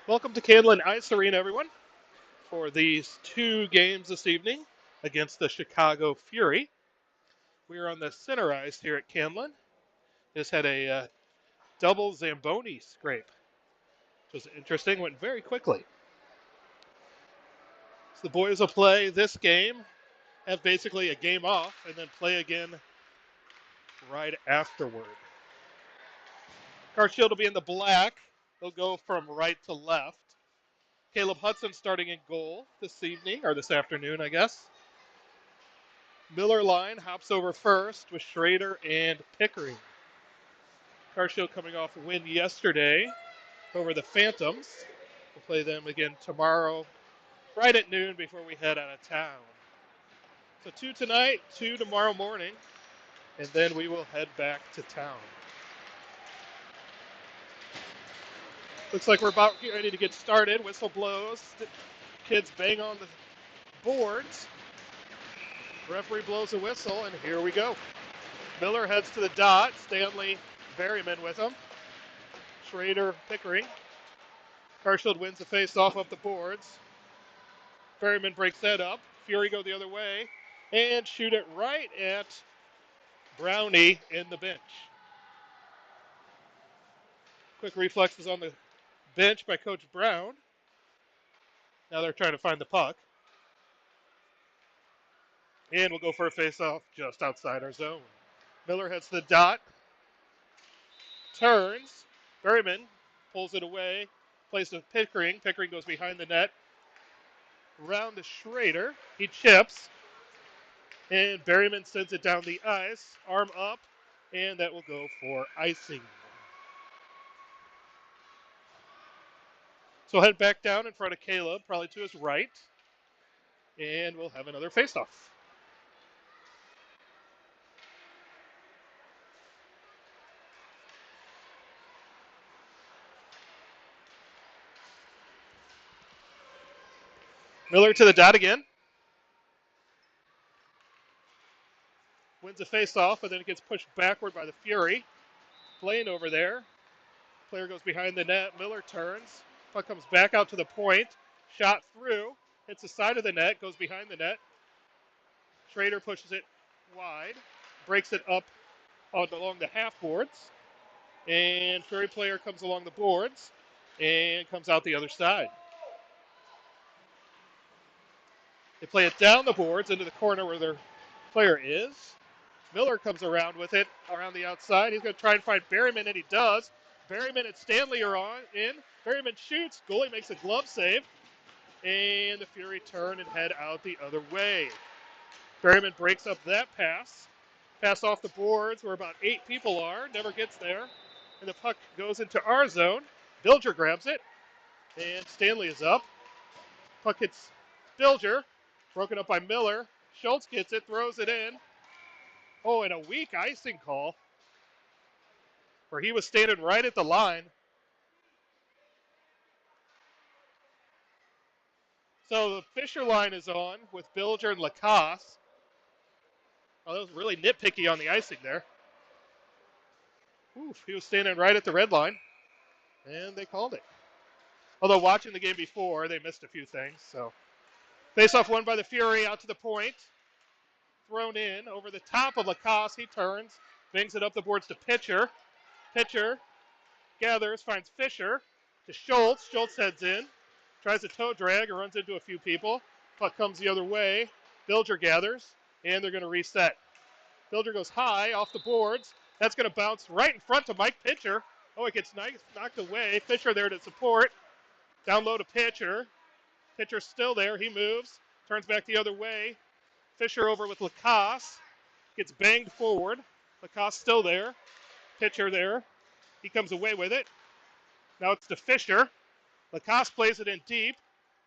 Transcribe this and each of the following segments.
Welcome to Candlin Ice Arena, everyone, for these two games this evening against the Chicago Fury. We are on the center ice here at Candlin. Just had a double Zamboni scrape, which was interesting, went very quickly. So the boys will play this game, have basically a game off, and then play again right afterward. Carshield will be in the black. They'll go from right to left. Caleb Hudson starting in goal this evening, or this afternoon, I guess. Miller line hops over first with Schrader and Pickering. Carshield coming off a win yesterday over the Phantoms. We'll play them again tomorrow, right at noon before we head out of town. So 2 tonight, 2 tomorrow morning, and then we will head back to town. Looks like we're about ready to get started. Whistle blows. Kids bang on the boards. Referee blows a whistle, and here we go. Miller heads to the dot. Stanley Berryman with him. Schrader, Pickering. Carshield wins the face-off up the boards. Berryman breaks that up. Fury go the other way and shoot it right at Brownie in the bench. Quick reflexes on the bench by Coach Brown. Now they're trying to find the puck. And we'll go for a face-off just outside our zone. Miller heads to the dot. Turns. Berryman pulls it away. Plays to Pickering. Pickering goes behind the net. Round to Schrader. He chips. And Berryman sends it down the ice. Arm up. And that will go for icing. So head back down in front of Caleb, probably to his right. And we'll have another faceoff. Miller to the dot again. Wins a faceoff, and then it gets pushed backward by the Fury. Blaine over there. Player goes behind the net. Miller turns. Puck comes back out to the point. Shot through. Hits the side of the net. Goes behind the net. Schrader pushes it wide. Breaks it up along the half boards. And Fury player comes along the boards and comes out the other side. They play it down the boards into the corner where their player is. Miller comes around with it around the outside. He's going to try and find Berryman, and he does. Berryman and Stanley are in. Berryman shoots. Goalie makes a glove save. And the Fury turn and head out the other way. Berryman breaks up that pass. Pass off the boards where about 8 people are. Never gets there. And the puck goes into our zone. Bilger grabs it. And Stanley is up. Puck hits Bilger. Broken up by Miller. Schultz gets it. Throws it in. Oh, and a weak icing call. Where he was standing right at the line. So the Fisher line is on with Bilger and Lacoste. Oh, that was really nitpicky on the icing there. Oof, he was standing right at the red line. And they called it. Although watching the game before, they missed a few things. So face-off won by the Fury out to the point. Thrown in over the top of Lacoste. He turns, bangs it up the boards to Pitcher. Pitcher gathers, finds Fisher to Schultz. Schultz heads in, tries a toe drag and runs into a few people. Puck comes the other way. Bilger gathers, and they're going to reset. Bilger goes high off the boards. That's going to bounce right in front of Mike Pitcher. Oh, it gets knocked away. Fisher there to support. Down low to Pitcher. Pitcher's still there. He moves, turns back the other way. Fisher over with Lacoste. Gets banged forward. Lacoste still there. Pitcher there. He comes away with it. Now it's to Fisher. Lacoste plays it in deep.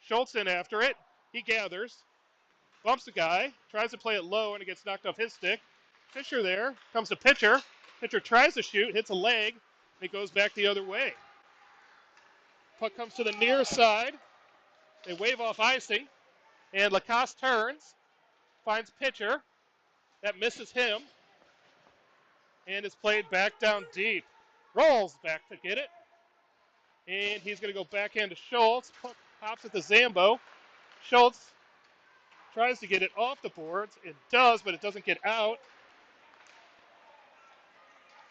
Schultz in after it. He gathers. Bumps the guy. Tries to play it low, and it gets knocked off his stick. Fisher there. Comes to Pitcher. Pitcher tries to shoot. Hits a leg. And it goes back the other way. Puck comes to the near side. They wave off icing. And Lacoste turns. Finds Pitcher. That misses him. And is played back down deep. Rolls back to get it. And he's going to go backhand to Schultz. Puck pops at the Zambo. Schultz tries to get it off the boards. It does, but it doesn't get out.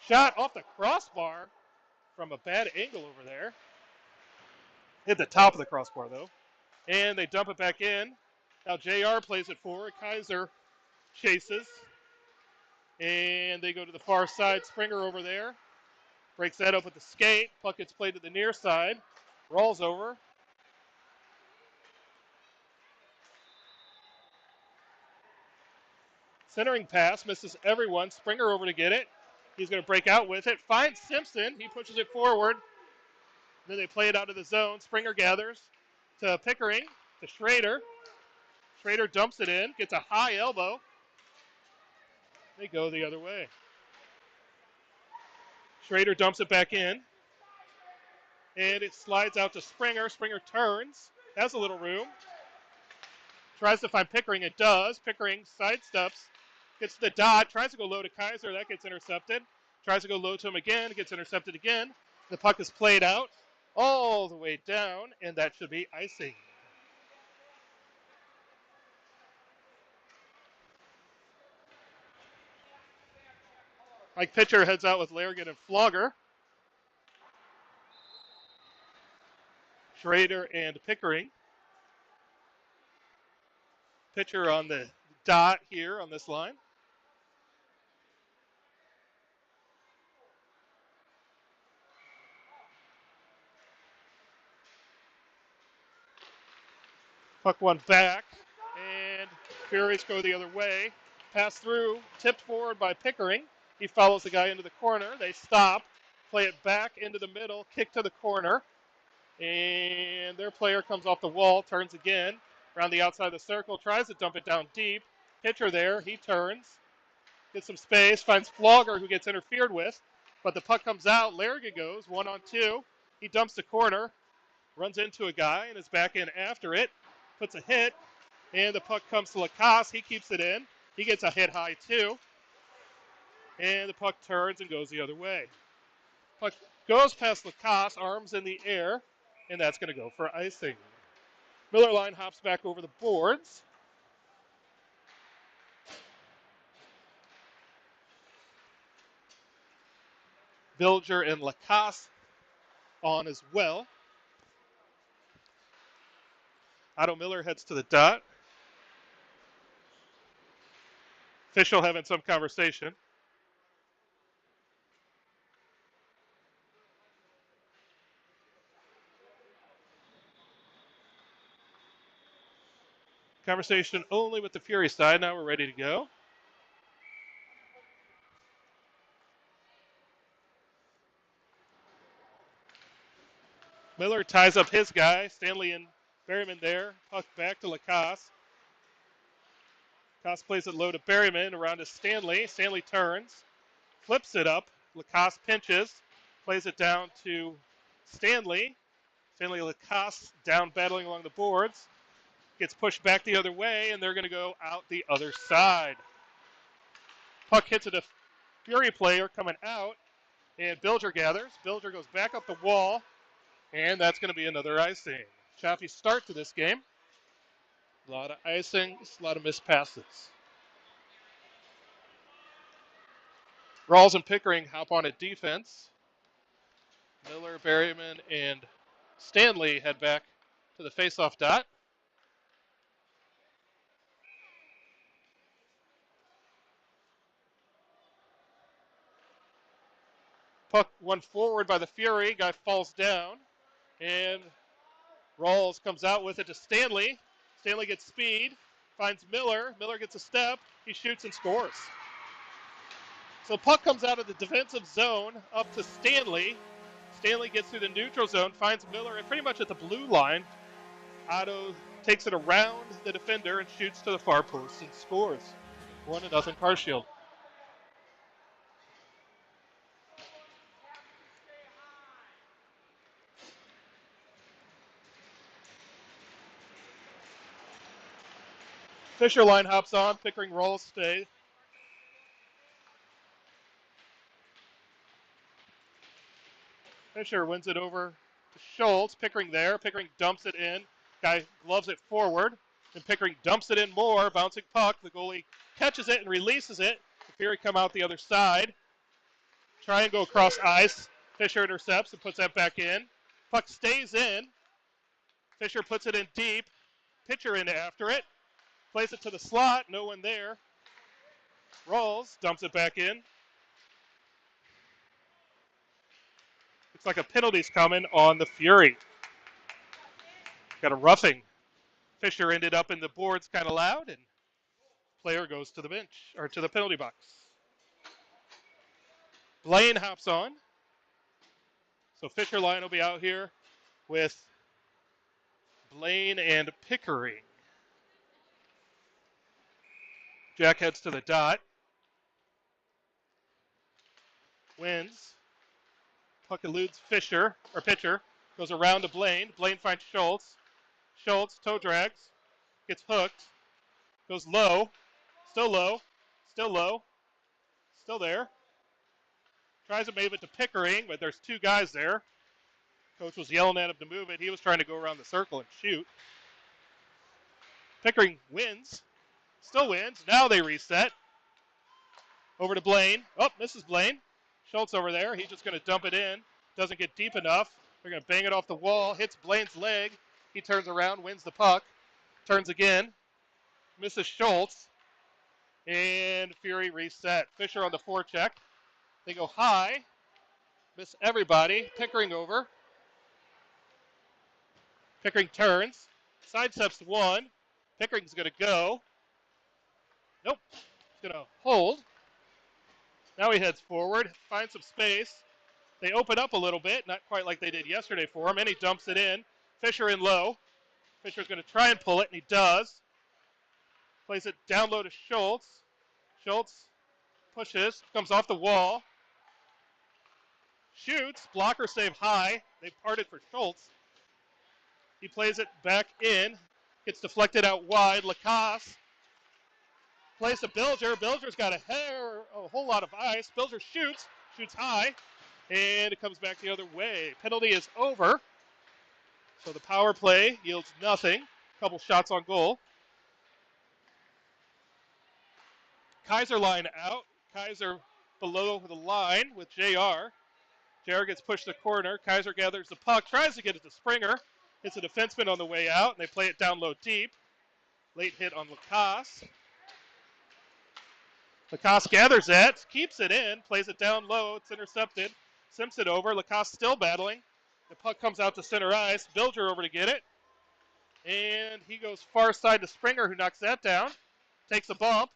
Shot off the crossbar from a bad angle over there. Hit the top of the crossbar, though. And they dump it back in. Now JR plays it forward. Kaiser chases. And they go to the far side. Springer over there. Breaks that up with the skate. Puck gets played to the near side. Rolls over. Centering pass. Misses everyone. Springer over to get it. He's going to break out with it. Finds Simpson. He pushes it forward. Then they play it out of the zone. Springer gathers to Pickering. To Schrader. Schrader dumps it in. Gets a high elbow. They go the other way. Schrader dumps it back in. And it slides out to Springer. Springer turns. Has a little room. Tries to find Pickering. It does. Pickering sidesteps. Gets to the dot. Tries to go low to Kaiser. That gets intercepted. Tries to go low to him again. Gets intercepted again. The puck is played out all the way down. And that should be icing. Mike Pitcher heads out with Larrigan and Flogger. Schrader and Pickering. Pitcher on the dot here on this line. Puck one back, and Furies go the other way. Pass through, tipped forward by Pickering. He follows the guy into the corner. They stop, play it back into the middle, kick to the corner. And their player comes off the wall, turns again, around the outside of the circle, tries to dump it down deep. Pitcher there, he turns, gets some space, finds Flogger, who gets interfered with. But the puck comes out, Larrigan goes, 1-on-2. He dumps the corner, runs into a guy, and is back in after it. Puts a hit, and the puck comes to Lacoste. He keeps it in. He gets a hit high, too. And the puck turns and goes the other way. Puck goes past Lacoste, arms in the air, and that's going to go for icing. Miller line hops back over the boards. Bilger and Lacoste on as well. Otto Miller heads to the dot. Official having some conversation. Conversation only with the Fury side. Now we're ready to go. Miller ties up his guy. Stanley and Berryman there. Puck back to Lacoste. Lacoste plays it low to Berryman. Around to Stanley. Stanley turns. Flips it up. Lacoste pinches. Plays it down to Stanley. Stanley Lacoste down battling along the boards. Gets pushed back the other way, and they're going to go out the other side. Puck hits a Fury player coming out, and Bilger gathers. Bilger goes back up the wall, and that's going to be another icing. Choppy start to this game. A lot of icings, a lot of missed passes. Rawls and Pickering hop on at defense. Miller, Berryman, and Stanley head back to the faceoff dot. Puck one forward by the Fury. Guy falls down. And Rawls comes out with it to Stanley. Stanley gets speed. Finds Miller. Miller gets a step. He shoots and scores. So puck comes out of the defensive zone up to Stanley. Stanley gets through the neutral zone. Finds Miller pretty much at the blue line. Otto takes it around the defender and shoots to the far post and scores. 1-0 Carshield. Fisher line hops on. Pickering rolls stay. Fisher wins it over to Schultz. Pickering there. Pickering dumps it in. Guy gloves it forward. And Pickering dumps it in more. Bouncing puck. The goalie catches it and releases it. The Fury come out the other side. Try and go across ice. Fisher intercepts and puts that back in. Puck stays in. Fisher puts it in deep. Pitcher in after it. Plays it to the slot. No one there. Rolls. Dumps it back in. Looks like a penalty's coming on the Fury. Got a roughing. Fisher ended up in the boards kind of loud, and player goes to the bench, or to the penalty box. Blaine hops on. So Fisher line will be out here with Blaine and Pickering. Jack heads to the dot. Wins. Puck eludes Fisher, or pitcher. Goes around to Blaine. Blaine finds Schultz. Schultz toe drags. Gets hooked. Goes low. Still low. Still low. Still there. Tries to move it to Pickering, but there's two guys there. Coach was yelling at him to move it. He was trying to go around the circle and shoot. Pickering wins. Still wins. Now they reset. Over to Blaine. Oh, misses Blaine. Schultz over there. He's just going to dump it in. Doesn't get deep enough. They're going to bang it off the wall. Hits Blaine's leg. He turns around, wins the puck. Turns again. Misses Schultz. And Fury reset. Fisher on the forecheck. They go high. Miss everybody. Pickering over. Pickering turns. Sidesteps one. Pickering's going to go. Nope. He's going to hold. Now he heads forward, finds some space. They open up a little bit, not quite like they did yesterday for him, and he dumps it in. Fisher in low. Fisher's going to try and pull it, and he does. Plays it down low to Schultz. Schultz pushes, comes off the wall. Shoots, blocker save high. They parted for Schultz. He plays it back in. Gets deflected out wide. Lacasse plays to Bilger. Bilger's got a whole lot of ice. Bilger shoots high, and it comes back the other way. Penalty is over. So the power play yields nothing. Couple shots on goal. Kaiser line out. Kaiser below the line with JR. JR gets pushed to the corner. Kaiser gathers the puck, tries to get it to Springer. Hits a defenseman on the way out, and they play it down low deep. Late hit on Lacasse. Lacasse gathers that, keeps it in, plays it down low. It's intercepted. Simpson over. Lacasse still battling. The puck comes out to center ice. Bilger over to get it. And he goes far side to Springer, who knocks that down. Takes a bump.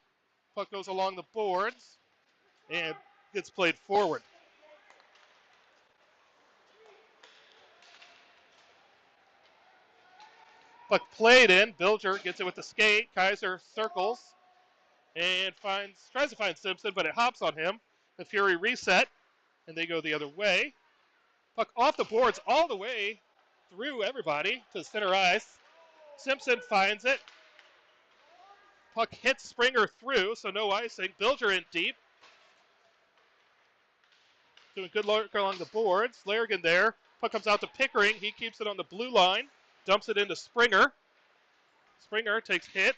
Puck goes along the boards and gets played forward. Puck played in. Bilger gets it with the skate. Kaiser circles and tries to find Simpson, but it hops on him. The Fury reset, and they go the other way. Puck off the boards all the way through everybody to center ice. Simpson finds it. Puck hits Springer through, so no icing. Bilger in deep. Doing good work along the boards. Larrigan there. Puck comes out to Pickering. He keeps it on the blue line. Dumps it into Springer. Springer takes hit.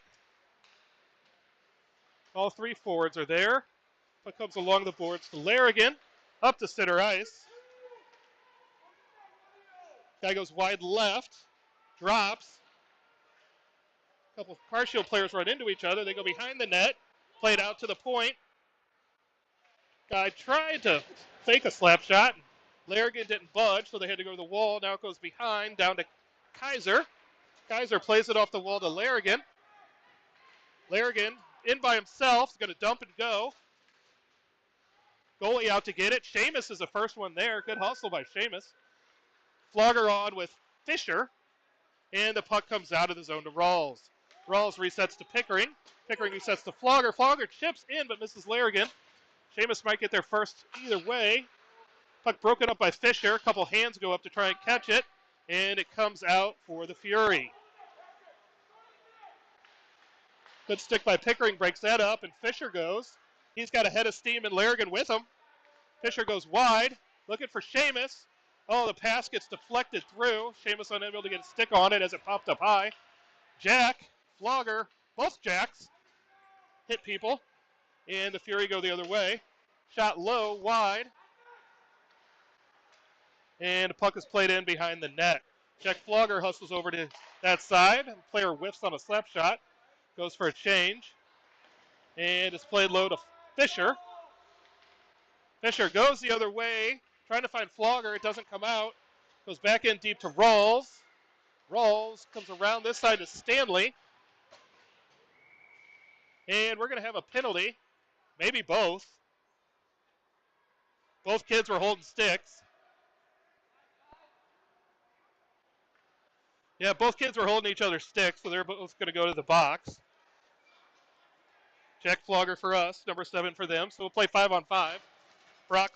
All three forwards are there. Puck comes along the boards to Larrigan. Up to center ice. Guy goes wide left. Drops. A couple of Carshield players run into each other. They go behind the net. Played out to the point. Guy tried to fake a slap shot. Larrigan didn't budge, so they had to go to the wall. Now it goes behind, down to Kaiser. Kaiser plays it off the wall to Larrigan. Larrigan in by himself. Is going to dump and go. Goalie out to get it. Seamus is the first one there. Good hustle by Seamus. Flogger on with Fisher. And the puck comes out of the zone to Rawls. Rawls resets to Pickering. Pickering resets to Flogger. Flogger chips in but misses Larrigan. Seamus might get there first either way. Puck broken up by Fisher. A couple hands go up to try and catch it. And it comes out for the Fury. Good stick by Pickering, breaks that up, and Fisher goes. He's got a head of steam and Larrigan with him. Fisher goes wide, looking for Seamus. Oh, the pass gets deflected through. Seamus unable to get a stick on it as it popped up high. Jack, Flogger, both Jacks hit people, and the Fury go the other way. Shot low, wide, and the puck is played in behind the net. Jack Flogger hustles over to that side. The player whiffs on a slap shot, goes for a change, and it's played low to Fisher. Fisher goes the other way, trying to find Flogger. It doesn't come out. Goes back in deep to Rawls. Rawls comes around this side to Stanley. And we're going to have a penalty. Maybe both. Both kids were holding sticks. Yeah, both kids were holding each other's sticks, so they're both going to go to the box. Jack Flogger for us, number 7 for them. So we'll play 5-on-5. Brock,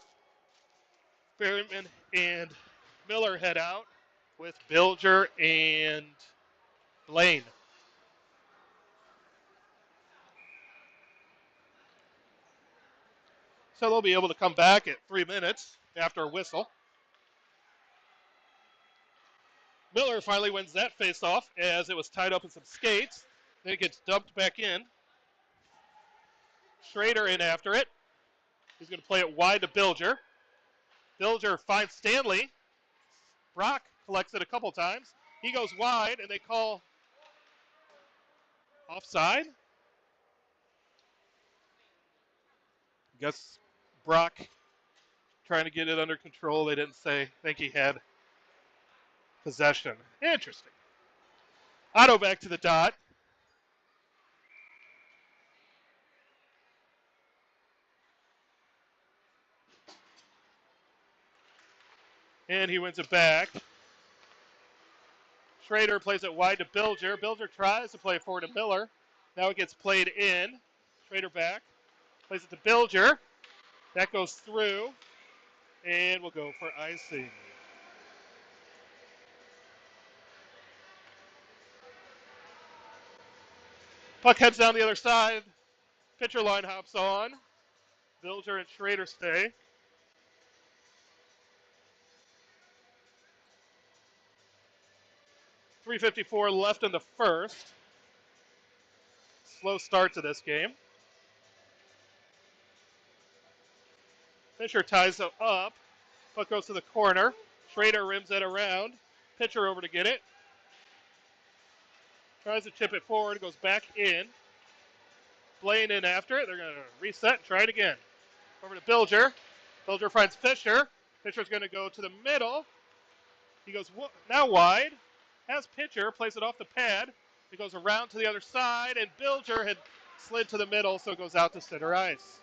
Berryman, and Miller head out with Bilger and Blaine. So they'll be able to come back at 3 minutes after a whistle. Miller finally wins that face-off as it was tied up in some skates. Then it gets dumped back in. Schrader in after it. He's going to play it wide to Bilger. Bilger finds Stanley. Brock collects it a couple times. He goes wide, and they call offside. Guess Brock trying to get it under control. They didn't think he had possession. Interesting. Otto back to the dot. And he wins it back. Schrader plays it wide to Bilger. Bilger tries to play it forward to Miller. Now it gets played in. Schrader back. Plays it to Bilger. That goes through. And we'll go for icing. Puck heads down the other side. Pitcher line hops on. Bilger and Schrader stay. .354 left in the first. Slow start to this game. Fisher ties it up. Puck goes to the corner. Schrader rims it around. Pitcher over to get it. Tries to chip it forward. Goes back in. Blaine in after it. They're going to reset and try it again. Over to Bilger. Bilger finds Fisher. Fisher's going to go to the middle. He goes now wide. Has Pitcher. Plays it off the pad. He goes around to the other side. And Bilger had slid to the middle, so it goes out to center ice.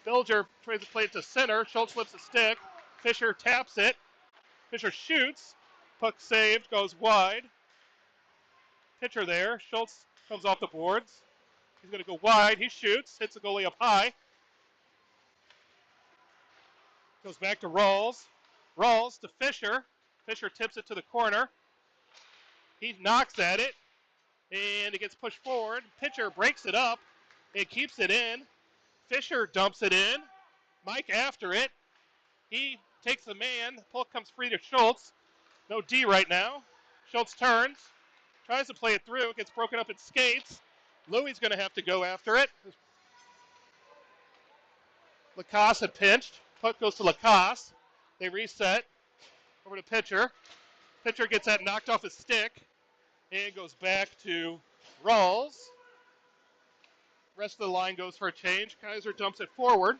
Bilger tries to play it to center. Schultz flips a stick. Fisher taps it. Fisher shoots. Puck saved. Goes wide. Pitcher there. Schultz comes off the boards. He's going to go wide. He shoots. Hits the goalie up high. Goes back to Rawls. Rawls to Fisher. Fisher tips it to the corner. He knocks at it. And it gets pushed forward. Pitcher breaks it up. It keeps it in. Fisher dumps it in. Mike after it. He takes the man. The puck comes free to Schultz. No D right now. Schultz turns. Tries to play it through. It gets broken up in skates. Louie's going to have to go after it. Lacoste had pinched. Puck goes to Lacoste. They reset. Over to Pitcher. Pitcher gets that knocked off his stick. And goes back to Rawls. Rest of the line goes for a change. Kaiser dumps it forward.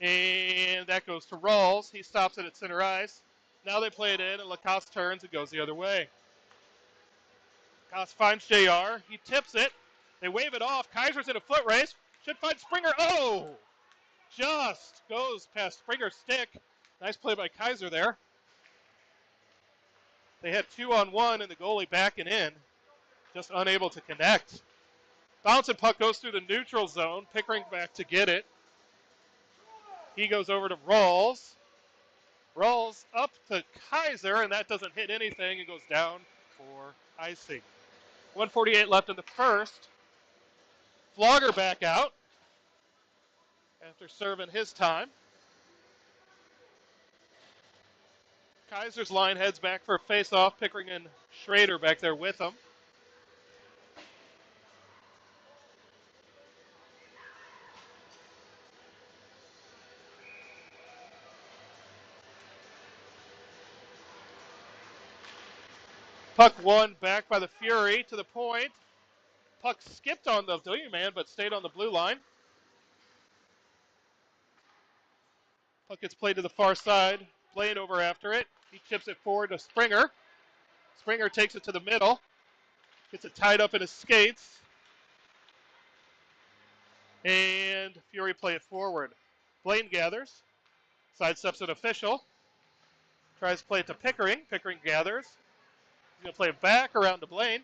And that goes to Rawls. He stops it at center ice. Now they play it in, and Lacoste turns and goes the other way. Lacoste finds JR. He tips it. They wave it off. Kaiser's in a foot race. Should find Springer. Oh! Just goes past Springer's stick. Nice play by Kaiser there. They had 2-on-1 and the goalie backing in. Just unable to connect. Bouncing puck goes through the neutral zone. Pickering back to get it. He goes over to Rawls. Rawls up to Kaiser, and that doesn't hit anything and goes down for icing. 1:48 left in the first. Flogger back out after serving his time. Kaiser's line heads back for a face-off. Pickering and Schrader back there with them. Puck won back by the Fury to the point. Puck skipped on the wingman, but stayed on the blue line. Puck gets played to the far side. Blaine over after it. He chips it forward to Springer. Springer takes it to the middle. Gets it tied up in his skates. And Fury play it forward. Blaine gathers. Sidesteps an official. Tries to play it to Pickering. Pickering gathers. He's going to play it back around to Blaine.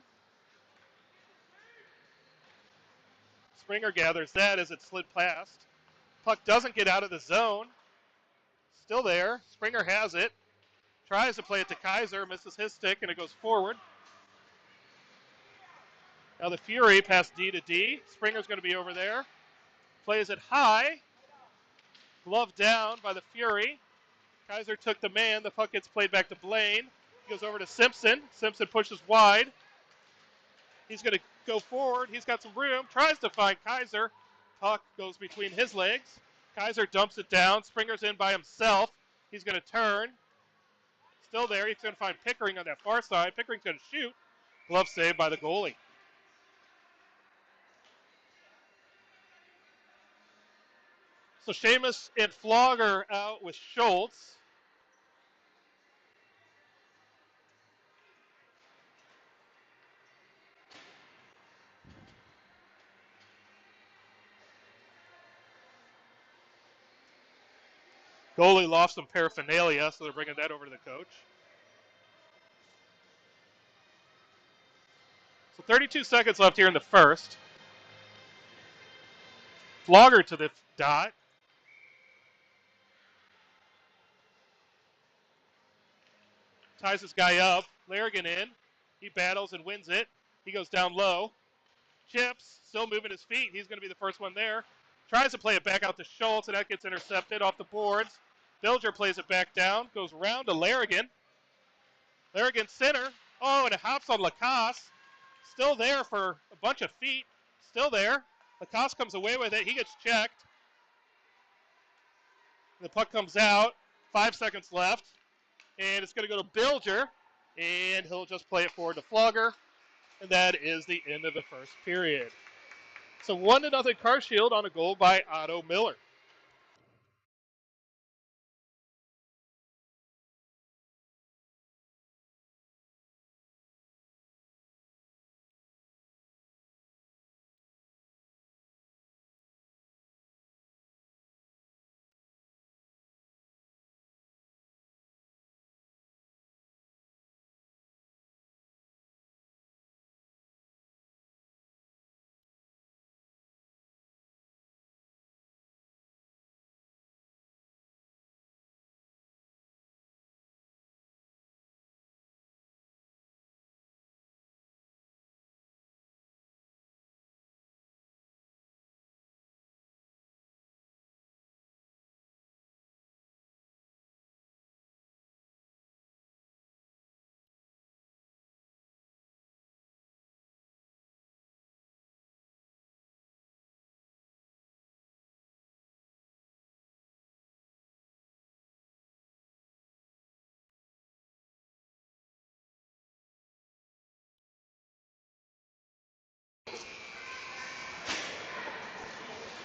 Springer gathers that as it slid past. Puck doesn't get out of the zone. Still there. Springer has it. Tries to play it to Kaiser. Misses his stick and it goes forward. Now the Fury past D to D. Springer's going to be over there. Plays it high. Glove down by the Fury. Kaiser took the man. The puck gets played back to Blaine. He goes over to Simpson. Simpson pushes wide. He's going to go forward. He's got some room. Tries to find Kaiser. Puck goes between his legs. Kaiser dumps it down. Springer's in by himself. He's going to turn. Still there. He's going to find Pickering on that far side. Pickering's going to shoot. Glove saved by the goalie. So Sheamus and Flogger out with Schultz. Goalie lost some paraphernalia, so they're bringing that over to the coach. So 32 seconds left here in the first. Flogger to the dot. Ties his guy up. Larrigan in. He battles and wins it. He goes down low. Chips, still moving his feet. He's going to be the first one there. Tries to play it back out to Schultz, and that gets intercepted off the boards. Bilger plays it back down. Goes round to Larrigan. Larrigan center. Oh, and it hops on Lacasse. Still there for a bunch of feet. Still there. Lacasse comes away with it. He gets checked. The puck comes out. 5 seconds left. And it's going to go to Bilger. And he'll just play it forward to Flogger. And that is the end of the first period. So 1-0 Carshield on a goal by Otto Miller.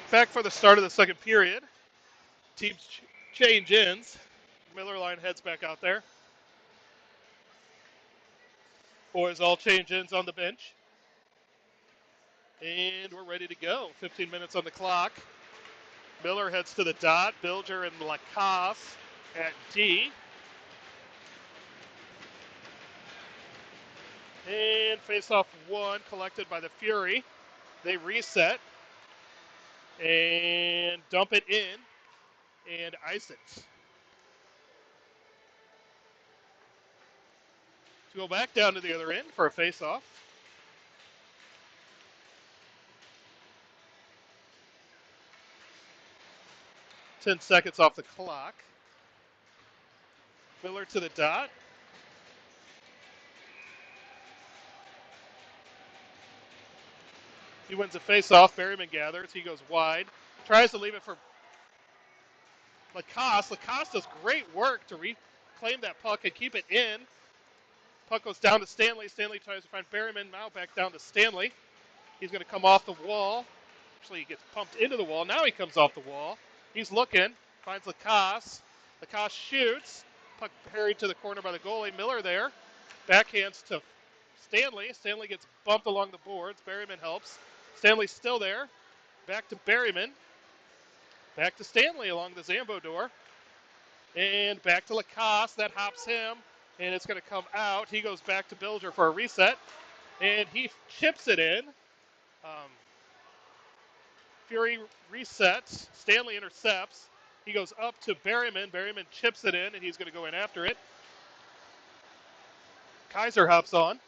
Back for the start of the second period. Teams change ends. Miller line heads back out there. Boys all change ends on the bench. And we're ready to go. 15 minutes on the clock. Miller heads to the dot. Bilger and Lacasse at D. And face-off one collected by the Fury. They reset and dump it in and ice it. To go back down to the other end for a face-off. Ten seconds off the clock. Miller to the dot. He wins a face-off. Berryman gathers. He goes wide. Tries to leave it for Lacoste. Lacoste does great work to reclaim that puck and keep it in. Puck goes down to Stanley. Stanley tries to find Berryman. Now back down to Stanley. He's going to come off the wall. Actually, he gets pumped into the wall. Now he comes off the wall. He's looking. Finds Lacoste. Lacoste shoots. Puck harried to the corner by the goalie. Miller there. Backhands to Stanley. Stanley gets bumped along the boards. Berryman helps. Stanley's still there. Back to Berryman. Back to Stanley along the Zambo door. And back to Lacoste. That hops him. And it's going to come out. He goes back to Bilger for a reset. And he chips it in. Fury resets. Stanley intercepts. He goes up to Berryman. Berryman chips it in, and he's going to go in after it. Kaiser hops on.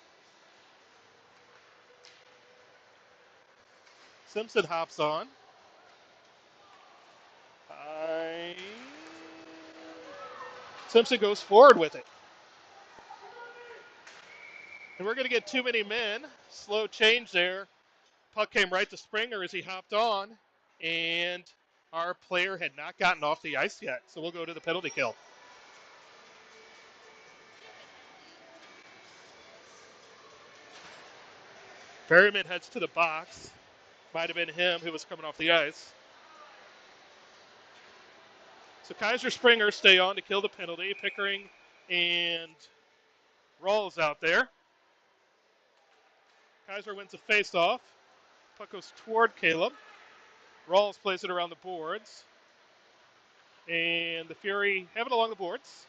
Simpson hops on. Simpson goes forward with it. And we're going to get too many men. Slow change there. Puck came right to Springer as he hopped on. And our player had not gotten off the ice yet. So we'll go to the penalty kill. Berryman heads to the box. Might have been him who was coming off the ice. So Kaiser Springer stay on to kill the penalty. Pickering and Rawls out there. Kaiser wins a face-off. Puck goes toward Caleb. Rawls plays it around the boards. And the Fury have it along the boards.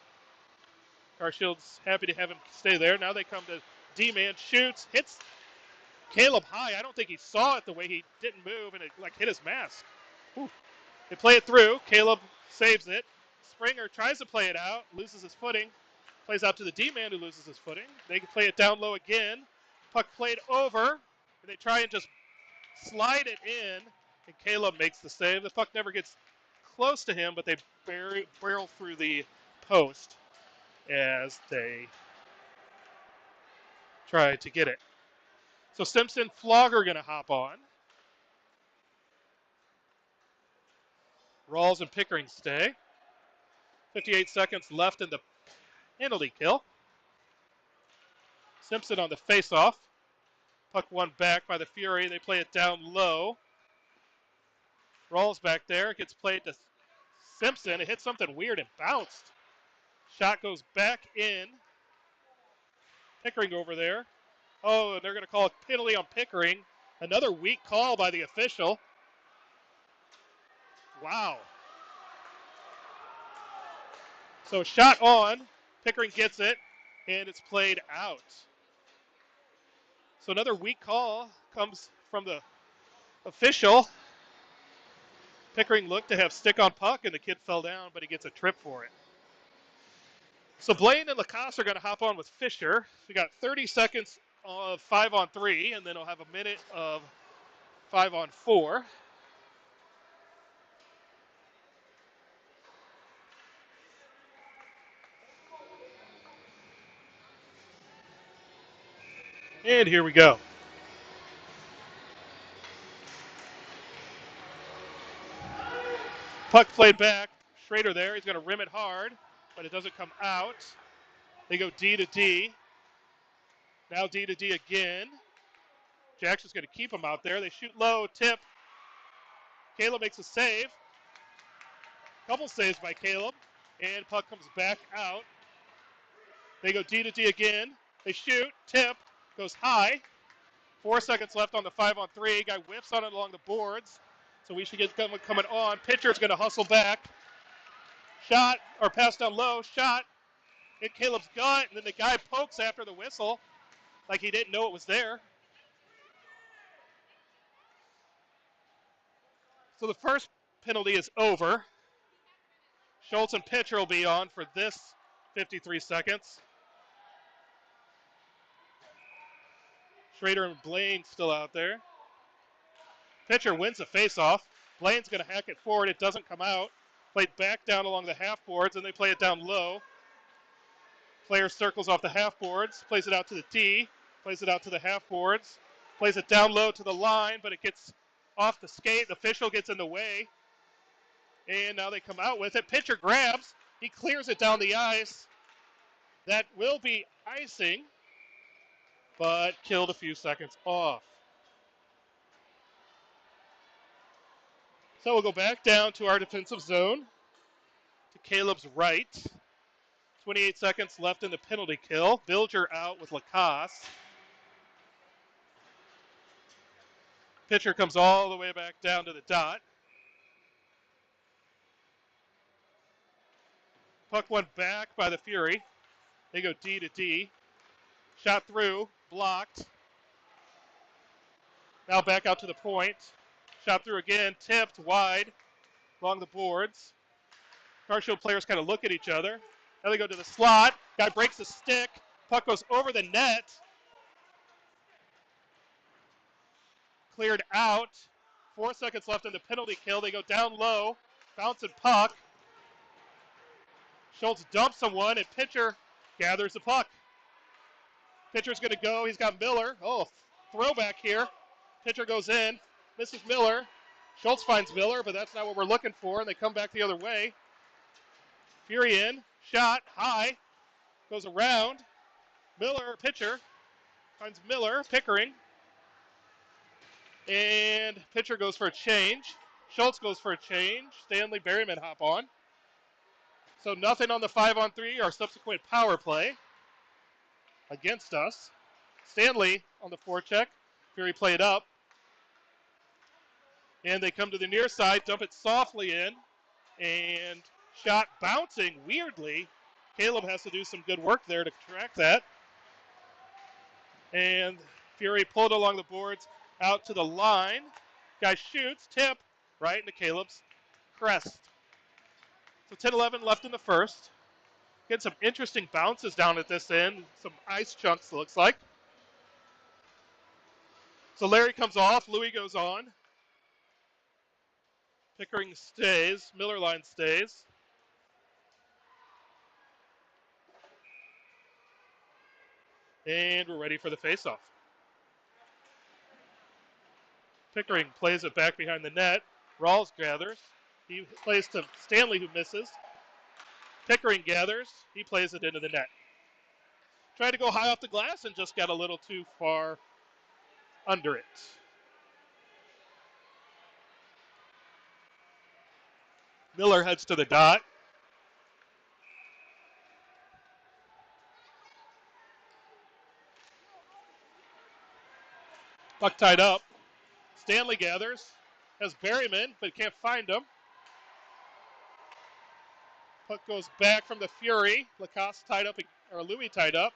Carshield's happy to have him stay there. Now they come to D-man, shoots, hits Caleb high. I don't think he saw it the way he didn't move, and it hit his mask. Whew. They play it through. Caleb saves it. Springer tries to play it out, loses his footing. Plays out to the D-man who loses his footing. They can play it down low again. Puck played over, and they try and just slide it in, and Caleb makes the save. The puck never gets close to him, but they barrel through the post as they try to get it. So Simpson, Flogger going to hop on. Rawls and Pickering stay. 58 seconds left in the penalty kill. Simpson on the face-off. Puck won back by the Fury. They play it down low. Rawls back there. It gets played to Simpson. It hit something weird and bounced. Shot goes back in. Pickering over there. Oh, and they're going to call a penalty on Pickering. Another weak call by the official. Wow. So shot on. Pickering gets it, and it's played out. So another weak call comes from the official. Pickering looked to have stick on puck, and the kid fell down, but he gets a trip for it. So Blaine and Lacoste are going to hop on with Fisher. We got 30 seconds of 5-on-3, and then we'll have a minute of 5-on-4. And here we go. Puck played back. Schrader there. He's going to rim it hard, but it doesn't come out. They go D to D. Now D to D again. Jackson's going to keep him out there. They shoot low, tip. Caleb makes a save. Couple saves by Caleb. And puck comes back out. They go D to D again. They shoot, tip, goes high. 4 seconds left on the 5-on-3. Guy whiffs on it along the boards. So we should get coming on. Pitcher's going to hustle back. Shot, or pass down low. Shot. Hit Caleb's gut. And then the guy pokes after the whistle like he didn't know it was there. So the first penalty is over. Schultz and pitcher will be on for this 53 seconds. Schrader and Blaine still out there. Pitcher wins the faceoff. Blaine's going to hack it forward. It doesn't come out. Played back down along the half boards, and they play it down low. Player circles off the half boards, plays it out to the D, plays it out to the half boards, plays it down low to the line, but it gets off the skate. The official gets in the way. And now they come out with it. Pitcher grabs. He clears it down the ice. That will be icing, but killed a few seconds off. So we'll go back down to our defensive zone to Caleb's right. 28 seconds left in the penalty kill. Bilger out with Lacoste. Pitcher comes all the way back down to the dot. Puck went back by the Fury. They go D to D. Shot through, blocked. Now back out to the point. Shot through again, tipped wide along the boards. Carshield players kind of look at each other. Now they go to the slot. Guy breaks the stick. Puck goes over the net. Cleared out. 4 seconds left in the penalty kill. They go down low. Bouncing puck. Schultz dumps someone, and pitcher gathers the puck. Pitcher's going to go. He's got Miller. Oh, throwback here. Pitcher goes in. Misses Miller. Schultz finds Miller, but that's not what we're looking for, and they come back the other way. Fury in. Shot. High. Goes around. Miller, pitcher. Finds Miller. Pickering. And pitcher goes for a change. Schultz goes for a change. Stanley, Berryman hop on. So nothing on the 5-on-3, our subsequent power play against us. Stanley on the forecheck. Fury played up. And they come to the near side, dump it softly in. And shot bouncing weirdly. Caleb has to do some good work there to track that. And Fury pulled along the boards out to the line. Guy shoots, tip, right into Caleb's crest. So 10-11 left in the first. Getting some interesting bounces down at this end. Some ice chunks, looks like. So Larry comes off. Louis goes on. Pickering stays. Miller line stays. And we're ready for the faceoff. Pickering plays it back behind the net. Rawls gathers. He plays to Stanley, who misses. Pickering gathers. He plays it into the net. Tried to go high off the glass and just got a little too far under it. Miller heads to the dot. Puck tied up. Stanley gathers. Has Berryman, but can't find him. Puck goes back from the Fury. Lacoste tied up, or Louis tied up.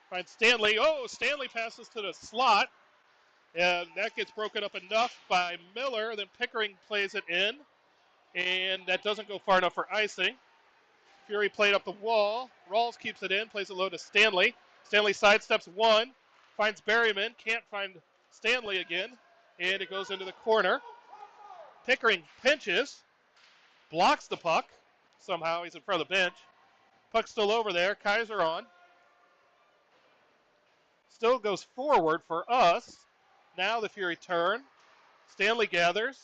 Finds Stanley. Oh, Stanley passes to the slot. And that gets broken up enough by Miller. Then Pickering plays it in. And that doesn't go far enough for icing. Fury played up the wall. Rawls keeps it in, plays it low to Stanley. Stanley sidesteps one. Finds Berryman. Can't find Stanley again. And it goes into the corner. Pickering pinches. Blocks the puck. Somehow he's in front of the bench. Puck's still over there. Kaiser on. Still goes forward for us. Now the Fury turn. Stanley gathers.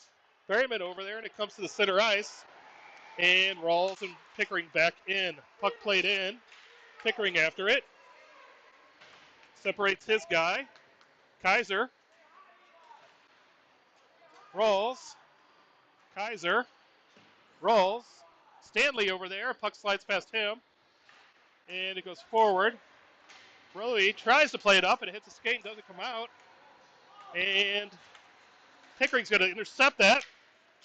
Berryman over there, and it comes to the center ice. And Rawls and Pickering back in. Puck played in. Pickering after it. Separates his guy. Kaiser. Rawls. Kaiser. Rawls. Stanley over there. Puck slides past him. And it goes forward. Louis tries to play it up, and it hits the skate and doesn't come out. And Pickering's going to intercept that.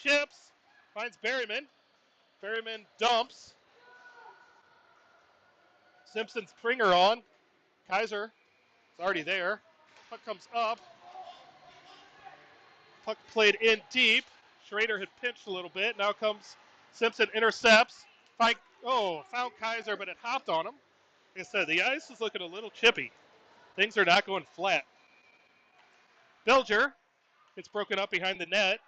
Chips. Finds Berryman. Berryman dumps. Simpson Springer on. Kaiser is already there. Puck comes up. Puck played in deep. Schrader had pinched a little bit. Now comes Simpson, intercepts. Found Kaiser, but it hopped on him. Like I said, the ice is looking a little chippy. Things are not going flat. Bilger gets broken up behind the net.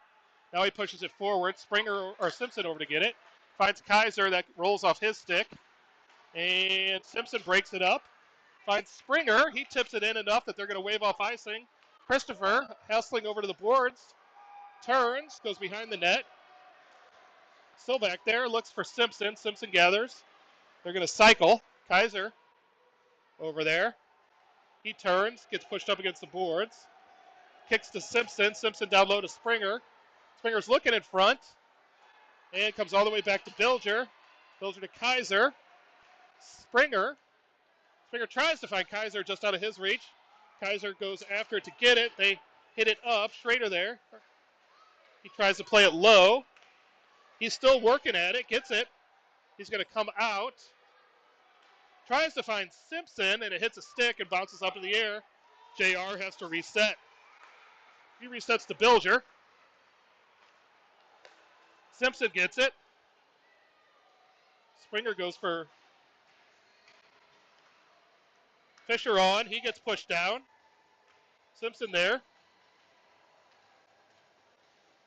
Now he pushes it forward. Simpson over to get it. Finds Kaiser, that rolls off his stick. And Simpson breaks it up. Finds Springer. He tips it in enough that they're going to wave off icing. Christopher hustling over to the boards. Turns. Goes behind the net. Still back there. Looks for Simpson. Simpson gathers. They're going to cycle. Kaiser over there. He turns. Gets pushed up against the boards. Kicks to Simpson. Simpson down low to Springer. Springer's looking in front. And comes all the way back to Bilger. Bilger to Kaiser. Springer tries to find Kaiser just out of his reach. Kaiser goes after it to get it. They hit it up. Schrader there. He tries to play it low. He's still working at it. Gets it. He's going to come out. Tries to find Simpson, and it hits a stick and bounces up in the air. JR has to reset. He resets to Bilger. Simpson gets it. Springer goes for Fisher on. He gets pushed down. Simpson there.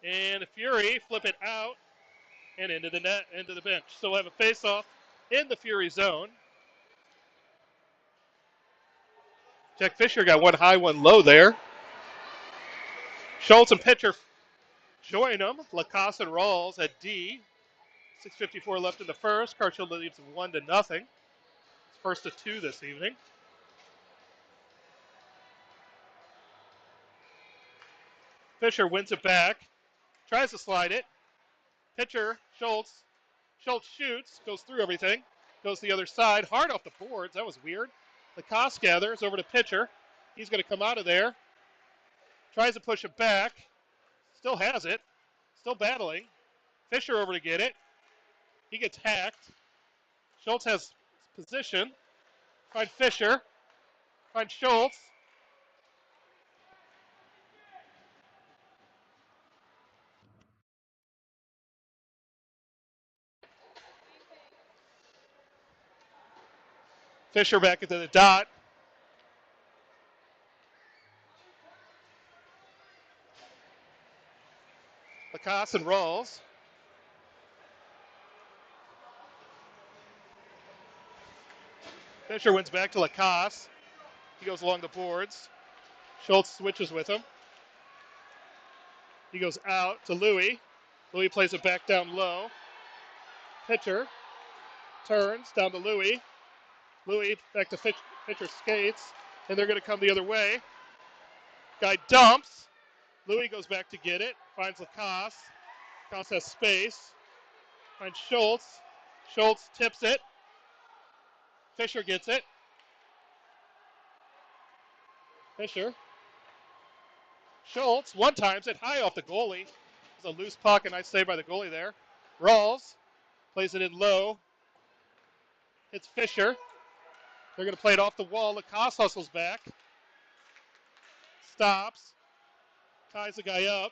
And Fury flip it out and into the net, into the bench. So we'll have a face-off in the Fury zone. Jack Fisher got one high, one low there. Schultz and Pitcher join them. Lacoste and Rawls at D. 6:54 left in the first. Carshield leads 1-0. It's first to 2 this evening. Fisher wins it back. Tries to slide it. Pitcher, Schultz. Schultz shoots, goes through everything. Goes the other side, hard off the boards. That was weird. Lacoste gathers over to Pitcher. He's going to come out of there. Tries to push it back. Still has it. Still battling. Fisher over to get it. He gets hacked. Schultz has position. Find Fisher. Find Schultz. Fisher back into the dot. Lacoste and Rawls. Fisher wins back to Lacoste. He goes along the boards. Schultz switches with him. He goes out to Louie. Louie plays it back down low. Pitcher turns down to Louie. Louie back to Pitcher skates, and they're going to come the other way. Guy dumps. Louie goes back to get it. Finds Lacoste. Lacoste has space. Finds Schultz. Schultz tips it. Fisher gets it. Fisher. Schultz one times it high off the goalie. It's a loose puck, and nice save by the goalie there. Rawls plays it in low. It's Fisher. They're going to play it off the wall. Lacoste hustles back. Stops. Ties the guy up.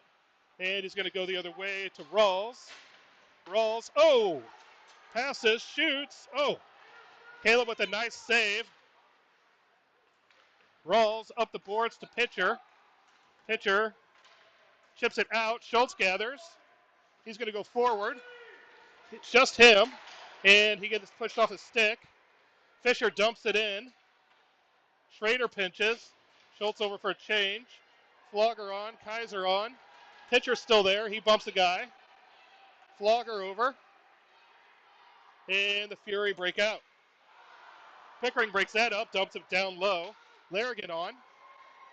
And he's going to go the other way to Rawls. Rawls. Oh! Passes. Shoots. Oh! Caleb with a nice save. Rawls up the boards to Pitcher. Pitcher chips it out. Schultz gathers. He's going to go forward. It's just him. And he gets pushed off his stick. Fisher dumps it in. Schrader pinches. Schultz over for a change. Flogger on. Kaiser on. Pitcher's still there. He bumps the guy. Flogger over. And the Fury break out. Pickering breaks that up. Dumps it down low. Larrigan on.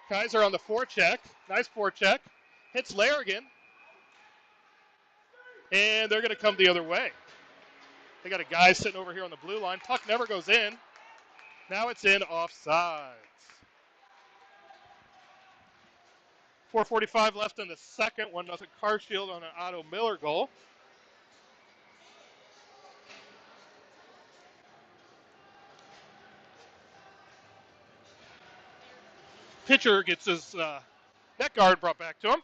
Kaiser on the forecheck. Nice forecheck. Hits Larrigan. And they're going to come the other way. They got a guy sitting over here on the blue line. Puck never goes in. Now it's in offsides. 4:45 left in the second. 1-0 Carshield on an Otto Miller goal. Pitcher gets his net guard brought back to him.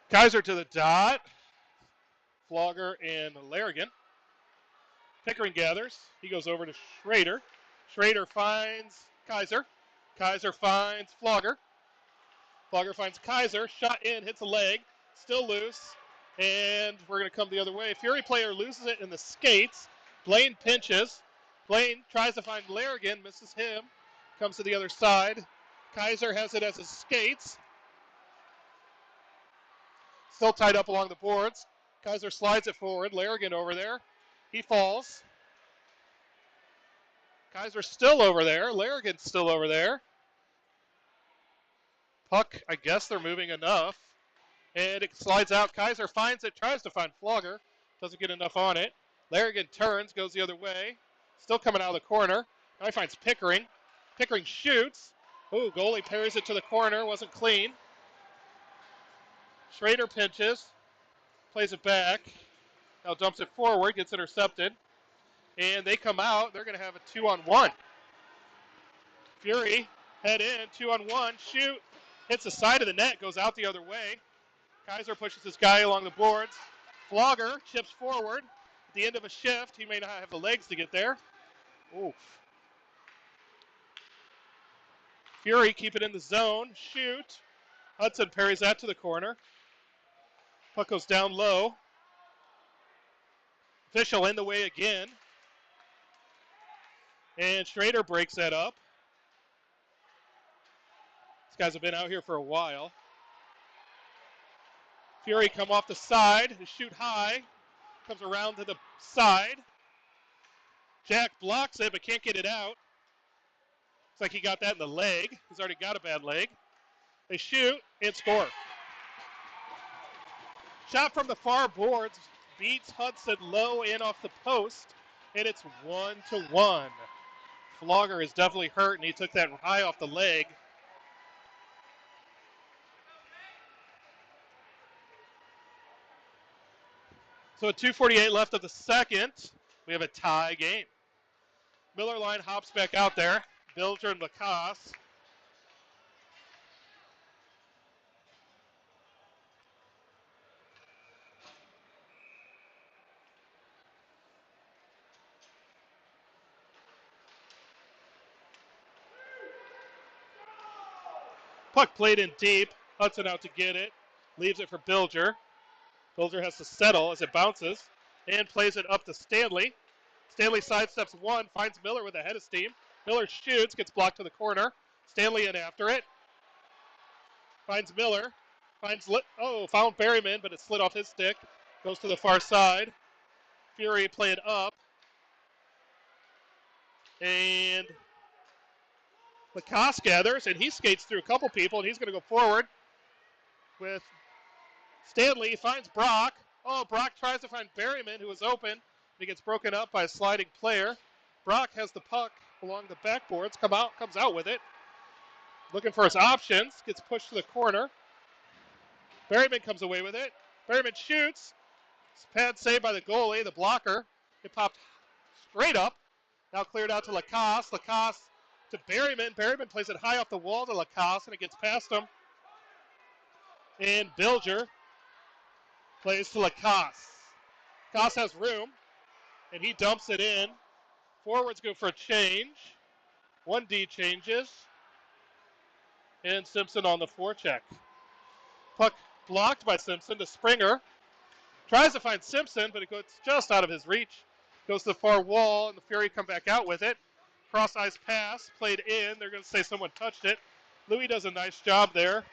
Kaiser to the dot. Flogger and Larrigan. Pickering gathers. He goes over to Schrader. Schrader finds Kaiser. Kaiser finds Flogger. Flogger finds Kaiser. Shot in, hits a leg. Still loose. And we're going to come the other way. Fury player loses it in the skates. Blaine pinches. Blaine tries to find Larrigan, misses him. Comes to the other side. Kaiser has it as his skates. Still tied up along the boards. Kaiser slides it forward. Larrigan over there. He falls. Kaiser's still over there. Larrigan's still over there. Puck, I guess they're moving enough. And it slides out. Kaiser finds it, tries to find Flogger. Doesn't get enough on it. Larrigan turns, goes the other way. Still coming out of the corner. Now he finds Pickering. Pickering shoots. Ooh, goalie parries it to the corner. Wasn't clean. Schrader pinches. Plays it back. Now dumps it forward. Gets intercepted. And they come out. They're going to have a 2-on-1. Fury head in. 2-on-1. Shoot. Hits the side of the net. Goes out the other way. Kaiser pushes his guy along the boards. Flogger chips forward. At the end of a shift, he may not have the legs to get there. Oof. Fury keep it in the zone. Shoot. Hudson parries that to the corner. Puck goes down low. Official in the way again. And Schrader breaks that up. These guys have been out here for a while. Fury come off the side, shoot high, comes around to the side. Jack blocks it, but can't get it out. Looks like he got that in the leg. He's already got a bad leg. They shoot and score. Shot from the far boards beats Hudson low in off the post, and it's 1-1. Flogger is definitely hurt, and he took that high off the leg. So at 2:48 left of the second, we have a tie game. Miller line hops back out there. Bilger and Lacasse. Puck played in deep. Hudson out to get it. Leaves it for Bilger. Bilger has to settle as it bounces and plays it up to Stanley. Stanley sidesteps one, finds Miller with a head of steam. Miller shoots, gets blocked to the corner. Stanley in after it. Finds Miller. Found Berryman, but it slid off his stick. Goes to the far side. Fury played up. And Lacoste gathers, and he skates through a couple people, and he's going to go forward with Stanley. He finds Brock. Oh, Brock tries to find Berryman, who is open. He gets broken up by a sliding player. Brock has the puck along the backboards, comes out with it. Looking for his options, gets pushed to the corner. Berryman comes away with it. Berryman shoots. Pad saved by the goalie, the blocker. It popped straight up. Now cleared out to Lacoste. Lacoste to Berryman. Berryman plays it high off the wall to Lacoste, and it gets past him. And Bilger plays to Lacoste. Lacoste has room, and he dumps it in. Forwards go for a change. 1D changes. And Simpson on the forecheck. Puck blocked by Simpson to Springer. Tries to find Simpson, but it goes just out of his reach. Goes to the far wall, and the Fury come back out with it. Cross-ice pass, played in. They're going to say someone touched it. Louis does a nice job there.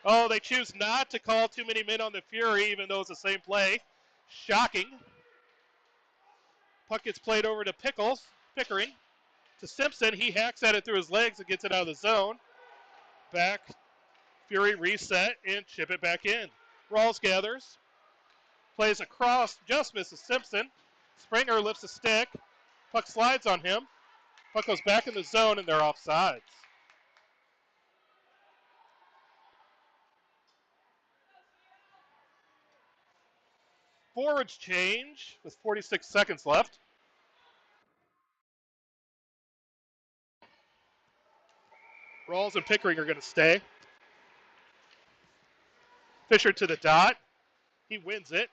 Oh, they choose not to call too many men on the Fury, even though it's the same play. Shocking. Puck gets played over to Pickering. To Simpson, he hacks at it through his legs and gets it out of the zone. Back, Fury reset and chip it back in. Rawls gathers, plays across, just misses Simpson. Springer lifts a stick. Puck slides on him. Puck goes back in the zone, and they're offsides. Forwards change with 46 seconds left. Rawls and Pickering are going to stay. Fisher to the dot. He wins it.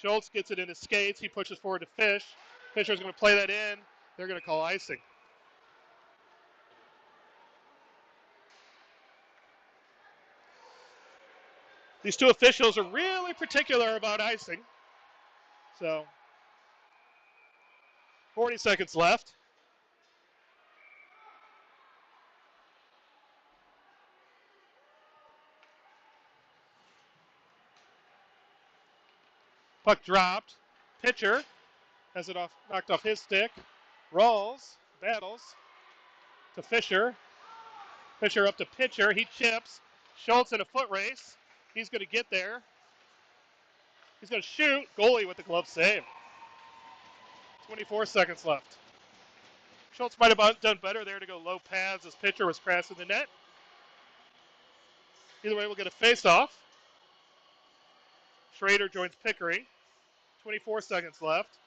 Schultz gets it in his skates. He pushes forward to Fish. Fisher's going to play that in. They're going to call icing. These two officials are really particular about icing. So, 40 seconds left. Puck dropped. Pitcher has it knocked off his stick. Rolls, battles to Fisher. Fisher up to pitcher. He chips. Schultz in a foot race. He's going to get there. He's going to shoot. Goalie with the glove save. 24 seconds left. Schultz might have done better there to go low pads as pitcher was crashing the net. Either way, we'll get a face-off. Schrader joins Pickering. 24 seconds left.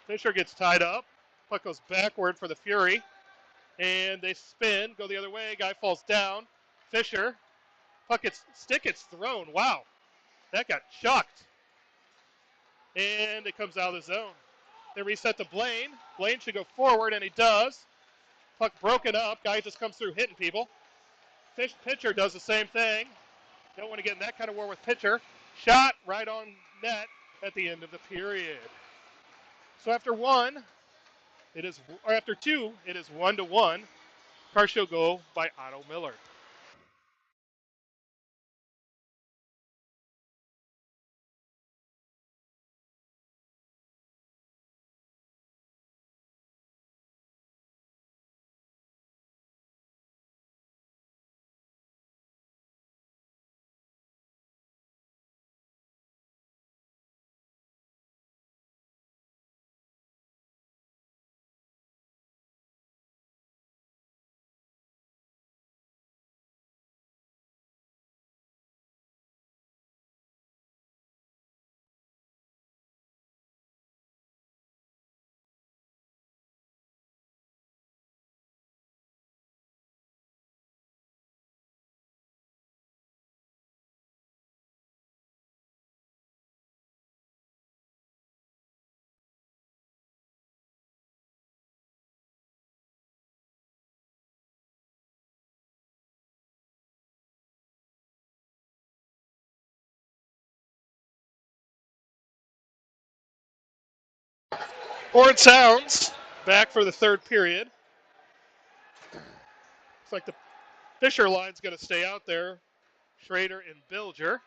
Fisher gets tied up. Puck goes backward for the Fury. And they spin, go the other way. Guy falls down. Fisher. Stick gets thrown. Wow. That got chucked. And it comes out of the zone. They reset to Blaine. Blaine should go forward, and he does. Puck broken up. Guy just comes through hitting people. Pitcher does the same thing. Don't want to get in that kind of war with pitcher. Shot right on net at the end of the period. So after two, it is 1-1. Carshield goal by Otto Miller. Horn sounds back for the third period. Looks like the Fisher line's going to stay out there. Schrader and Bilger.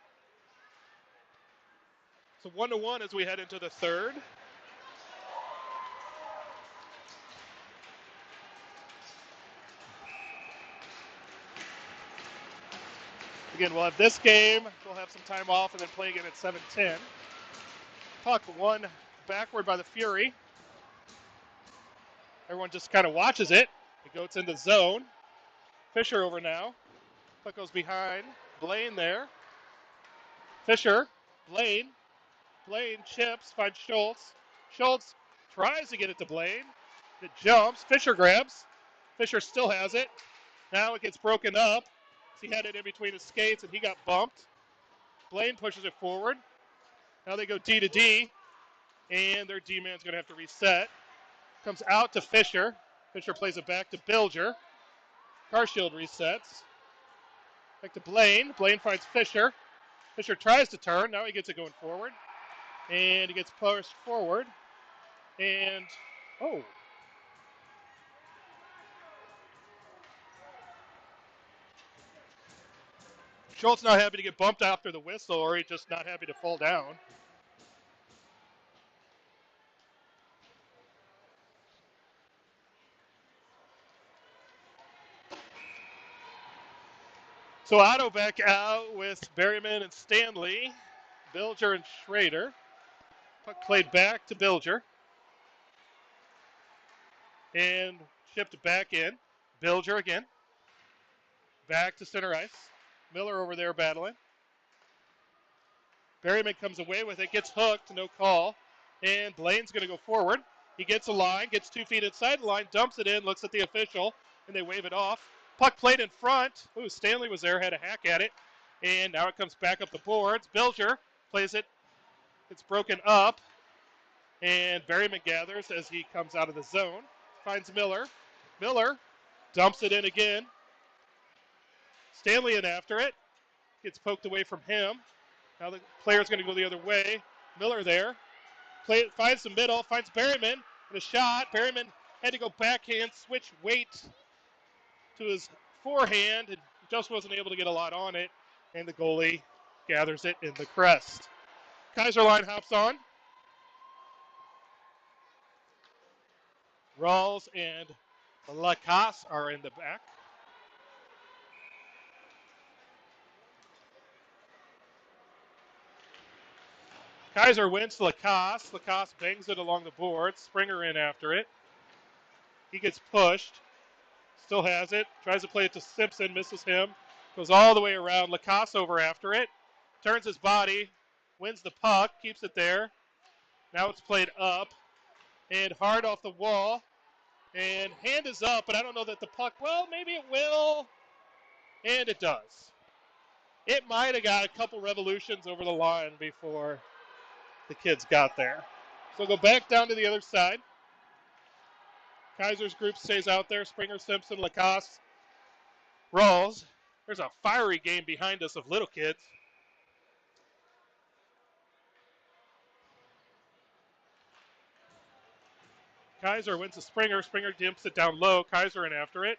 So 1-1 as we head into the third. Again, we'll have this game. We'll have some time off and then play again at 7:10. Puck won backward by the Fury. Everyone just kind of watches it. It goes into zone. Fisher over now. Puck goes behind. Blaine there. Fisher. Blaine. Blaine chips. Finds Schultz. Schultz tries to get it to Blaine. It jumps. Fisher grabs. Fisher still has it. Now it gets broken up. He had it in between his skates and he got bumped. Blaine pushes it forward. Now they go D to D. And their D-man's going to have to reset. Comes out to Fisher. Fisher plays it back to Bilger. Carshield resets. Back to Blaine. Blaine finds Fisher. Fisher tries to turn. Now he gets it going forward. And he gets pushed forward. And, Schultz not happy to get bumped after the whistle, or he's just not happy to fall down. So Otto back out with Berryman and Stanley, Bilger and Schrader. Puck played back to Bilger. And shipped back in. Bilger again. Back to center ice. Miller over there battling. Berryman comes away with it, gets hooked, no call. And Blaine's going to go forward. He gets a line, gets 2 feet inside the line, dumps it in, looks at the official, and they wave it off. Puck played in front. Ooh, Stanley was there, had a hack at it. And now it comes back up the boards. Bilger plays it. It's broken up. And Berryman gathers as he comes out of the zone. Finds Miller. Miller dumps it in again. Stanley in after it. Gets poked away from him. Now the player's going to go the other way. Miller there. Finds the middle. Finds Berryman. And a shot. Berryman had to go backhand, switch weight to his forehand, and just wasn't able to get a lot on it. And the goalie gathers it in the crest. Kaiserline hops on. Rawls and Lacasse are in the back. Kaiser wins to Lacasse. Lacasse bangs it along the board. Springer in after it. He gets pushed. Still has it. Tries to play it to Simpson. Misses him. Goes all the way around. Lacasse over after it. Turns his body. Wins the puck. Keeps it there. Now it's played up. And hard off the wall. And hand is up, but I don't know that the puck, well, maybe it will. And it does. It might have got a couple revolutions over the line before the kids got there. So go back down to the other side. Kaiser's group stays out there. Springer, Simpson, Lacasse, Rawls. There's a fiery game behind us of little kids. Kaiser wins to Springer. Springer dumps it down low. Kaiser in after it.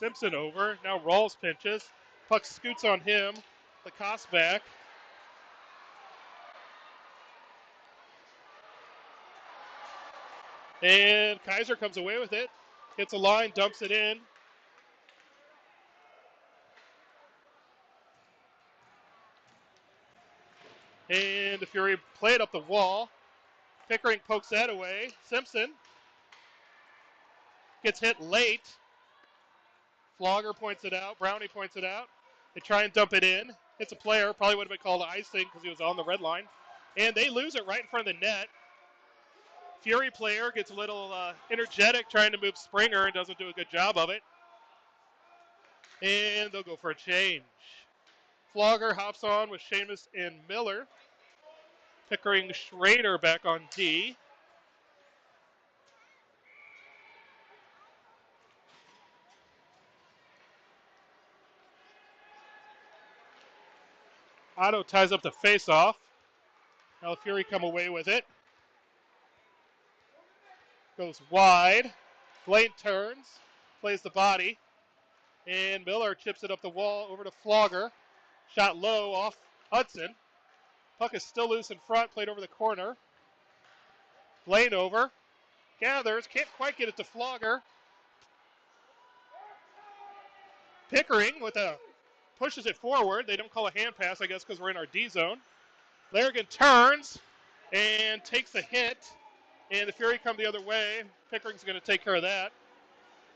Simpson over. Now Rawls pinches. Puck scoots on him. Lacasse back. And Kaiser comes away with it. Hits a line, dumps it in. And the Fury play it up the wall. Pickering pokes that away. Simpson gets hit late. Flogger points it out. Brownie points it out. They try and dump it in. Hits a player. Probably would have been called icing because he was on the red line. And they lose it right in front of the net. Fury player gets a little energetic trying to move Springer and doesn't do a good job of it. And they'll go for a change. Flogger hops on with Seamus and Miller. Pickering Schrader back on D. Otto ties up the face-off. Now the Fury come away with it. Goes wide. Blaine turns. Plays the body. And Miller chips it up the wall over to Flogger. Shot low off Hudson. Puck is still loose in front. Played over the corner. Blaine over. Gathers. Can't quite get it to Flogger. Pickering with a pushes it forward. They don't call a hand pass, I guess, because we're in our D zone. Larrigan turns and takes a hit. And the Fury come the other way. Pickering's going to take care of that.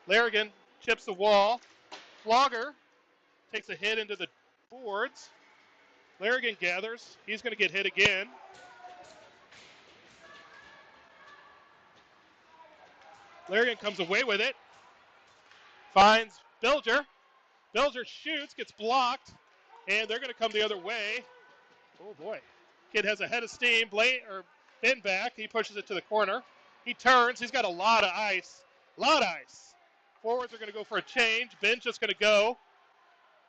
Larrigan chips the wall. Flogger takes a hit into the boards. Larrigan gathers. He's going to get hit again. Larrigan comes away with it. Finds Bilger. Bilger shoots, gets blocked, and they're going to come the other way. Oh, boy. Kid has a head of steam. Ben back. He pushes it to the corner. He turns. He's got a lot of ice. A lot of ice. Forwards are going to go for a change. Ben's just going to go.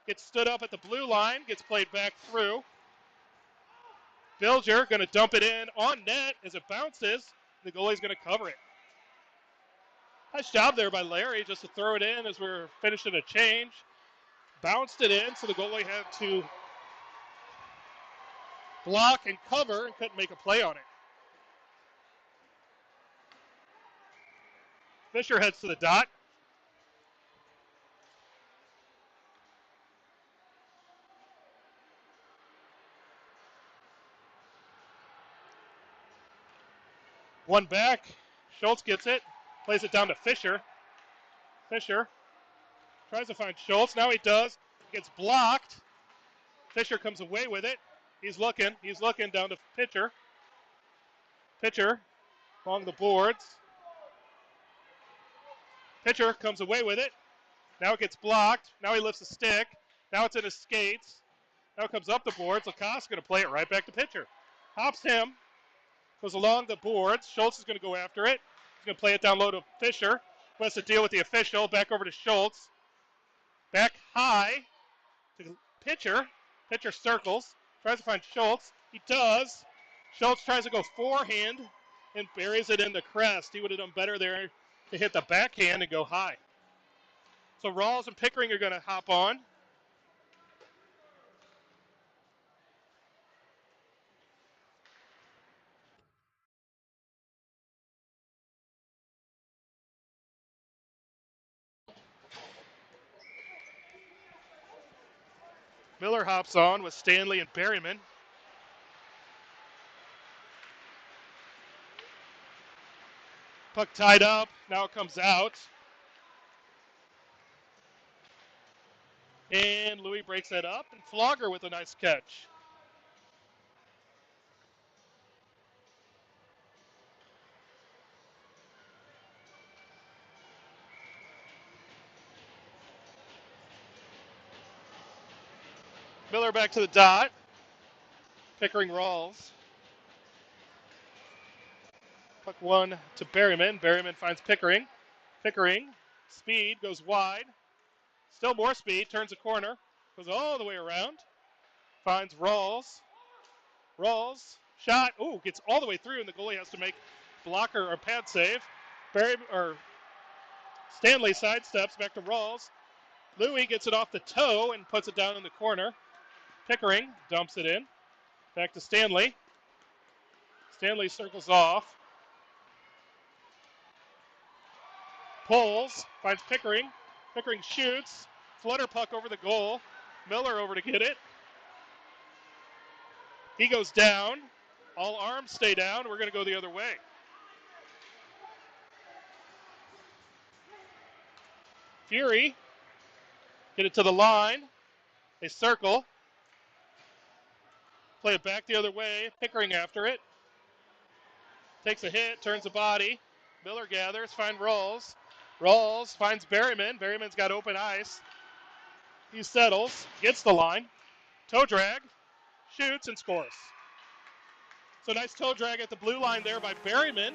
Gets stood up at the blue line. Gets played back through. Bilger going to dump it in on net as it bounces. The goalie's going to cover it. Nice job there by Larry just to throw it in as we're finishing a change. Bounced it in, so the goalie had to block and cover and couldn't make a play on it. Fisher heads to the dot. One back. Schultz gets it. Plays it down to Fisher. Fisher tries to find Schultz. Now he does. Gets blocked. Fisher comes away with it. He's looking down to Pitcher. Pitcher along the boards. Pitcher comes away with it. Now it gets blocked. Now he lifts a stick. Now it's in his skates. Now it comes up the boards. Lacasse going to play it right back to Pitcher. Hops him. Goes along the boards. Schultz is going to go after it. He's going to play it down low to Fisher. Who has to deal with the official. Back over to Schultz. Back high to the pitcher. Pitcher circles. Tries to find Schultz. He does. Schultz tries to go forehand and buries it in the crest. He would have done better there to hit the backhand and go high. So Rawls and Pickering are going to hop on. Miller hops on with Stanley and Berryman. Puck tied up. Now it comes out. And Louis breaks that up. And Flogger with a nice catch. Miller back to the dot. Pickering Rawls. Puck one to Berryman. Berryman finds Pickering. Pickering, speed, goes wide. Still more speed, turns a corner. Goes all the way around. Finds Rawls. Rawls, shot. Ooh, gets all the way through, and the goalie has to make blocker or pad save. Stanley sidesteps back to Rawls. Louis gets it off the toe and puts it down in the corner. Pickering dumps it in. Back to Stanley. Stanley circles off. Pulls, finds Pickering. Pickering shoots. Flutter puck over the goal. Miller over to get it. He goes down. All arms stay down. We're going to go the other way. Fury. Get it to the line. They circle. Play it back the other way. Pickering after it. Takes a hit. Turns the body. Miller gathers. Finds Rawls. Rawls finds Berryman. Berryman's got open ice. He settles. Gets the line. Toe drag. Shoots and scores. So nice toe drag at the blue line there by Berryman.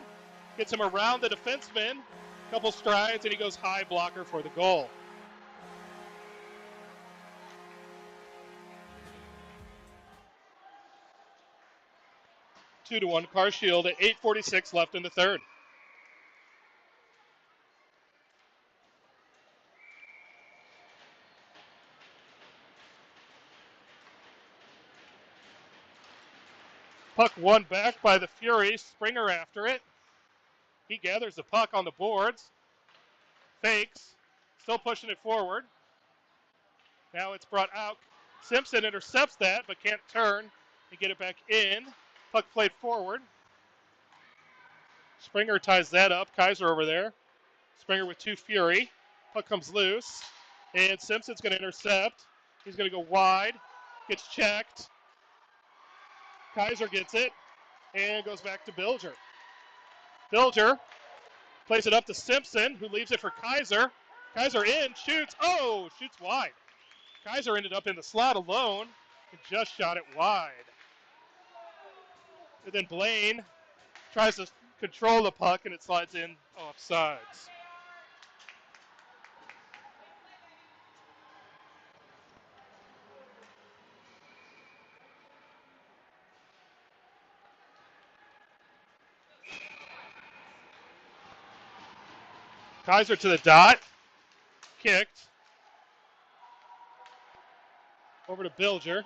Gets him around the defenseman. Couple strides, and he goes high blocker for the goal. Two to one, Carshield at 8:46 left in the third. Puck won back by the Fury. Springer after it. He gathers the puck on the boards. Fakes. Still pushing it forward. Now it's brought out. Simpson intercepts that, but can't turn and get it back in. Puck played forward. Springer ties that up. Kaiser over there. Springer with two Fury. Puck comes loose. And Simpson's going to intercept. He's going to go wide. Gets checked. Kaiser gets it. And goes back to Bilger. Bilger plays it up to Simpson, who leaves it for Kaiser. Kaiser in, shoots. Oh, shoots wide. Kaiser ended up in the slot alone and just shot it wide. And then Blaine tries to control the puck, and it slides in off sides. Kaiser to the dot. Kicked. Over to Bilger.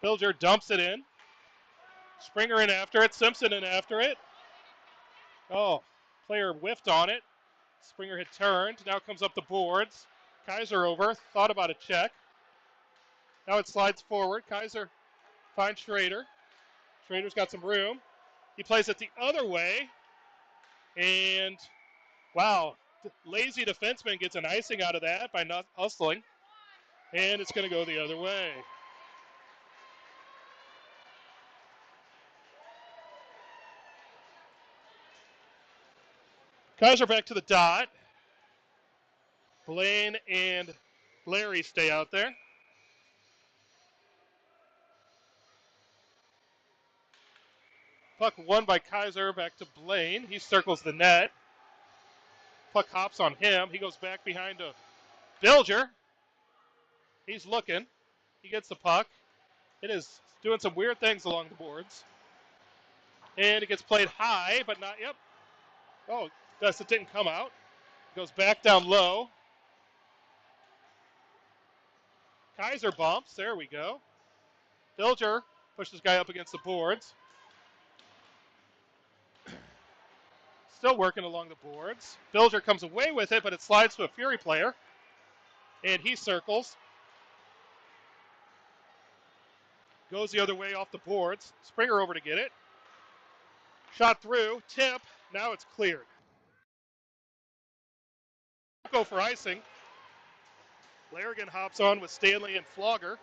Bilger dumps it in. Springer in after it. Simpson in after it. Oh, player whiffed on it. Springer had turned. Now comes up the boards. Kaiser over. Thought about a check. Now it slides forward. Kaiser finds Schrader. Schrader's got some room. He plays it the other way. And, wow, lazy defenseman gets an icing out of that by not hustling. And it's going to go the other way. Kaiser back to the dot. Blaine and Larry stay out there. Puck won by Kaiser, back to Blaine. He circles the net. Puck hops on him. He goes back behind to Bilger. He's looking. He gets the puck. It is doing some weird things along the boards. And it gets played high, but not, yep. Oh, it didn't come out. Goes back down low. Kaiser bumps. There we go. Bilger pushes this guy up against the boards. Still working along the boards. Bilger comes away with it, but it slides to a Fury player. And he circles. Goes the other way off the boards. Springer over to get it. Shot through. Tip. Now it's cleared. Go for icing. Larrigan hops on with Stanley and Flogger.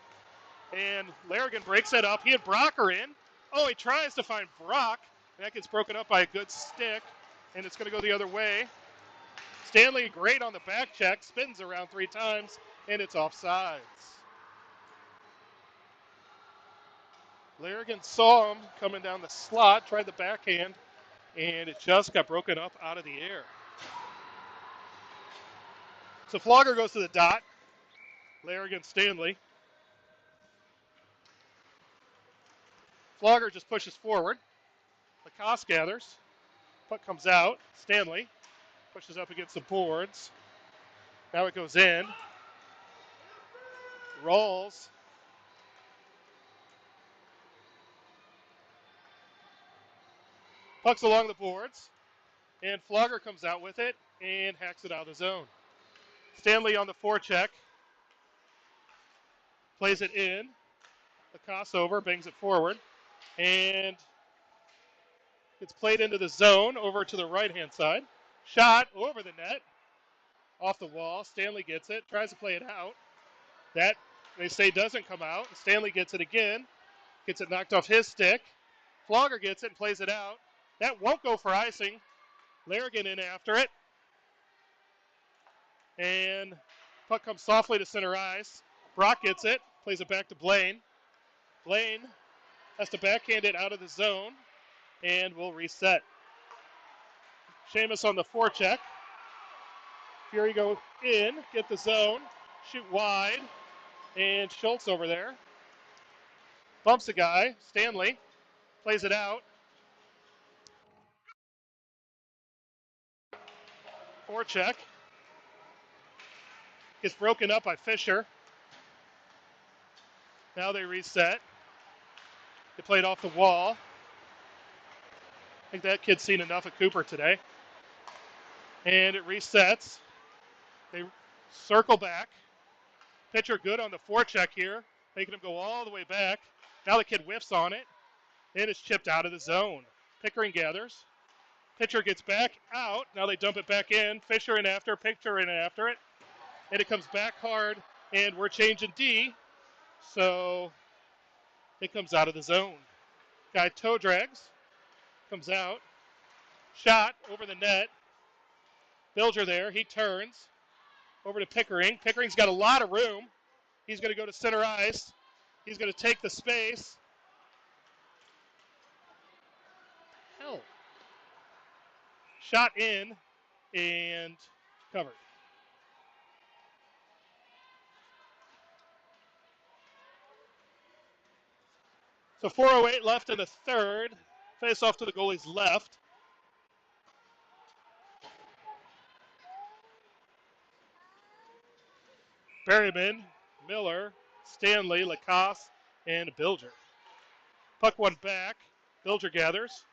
And Larrigan breaks it up. He and Brock are in. Oh, he tries to find Brock. That gets broken up by a good stick. And it's going to go the other way. Stanley, great on the back check. Spins around 3 times. And it's offsides. Larrigan saw him coming down the slot. Tried the backhand. And it just got broken up out of the air. So Flogger goes to the dot. Larrigan, Stanley. Flogger just pushes forward. Lacoste gathers. Puck comes out. Stanley pushes up against the boards. Now it goes in. Rolls. Puck's along the boards. And Flogger comes out with it and hacks it out of the zone. Stanley on the forecheck. Plays it in. Lacoste over, bangs it forward. And it's played into the zone over to the right-hand side. Shot over the net. Off the wall. Stanley gets it. Tries to play it out. That, they say, doesn't come out. Stanley gets it again. Gets it knocked off his stick. Flogger gets it and plays it out. That won't go for icing. Larrigan in after it. And puck comes softly to center ice. Brock gets it. Plays it back to Blaine. Blaine has to backhand it out of the zone. And will reset. Sheamus on the forecheck. Fury go in. Get the zone. Shoot wide. And Schultz over there. Bumps a guy. Stanley plays it out. Forecheck. Gets broken up by Fisher. Now they reset. They played off the wall. I think that kid's seen enough of Cooper today. And it resets. They circle back. Pitcher good on the forecheck here, making him go all the way back. Now the kid whiffs on it. And it's chipped out of the zone. Pickering gathers. Pitcher gets back out. Now they dump it back in. Fisher in after. Pitcher in after it. And it comes back hard. And we're changing D. So it comes out of the zone. Guy toe drags. Comes out. Shot over the net. Bilger there. He turns. Over to Pickering. Pickering's got a lot of room. He's going to go to center ice. He's going to take the space. Hell. Shot in and covered. So 4:08 left in the third. Face off to the goalie's left. Berryman, Miller, Stanley, Lacoste, and Bilger. Puck one back. Bilger gathers.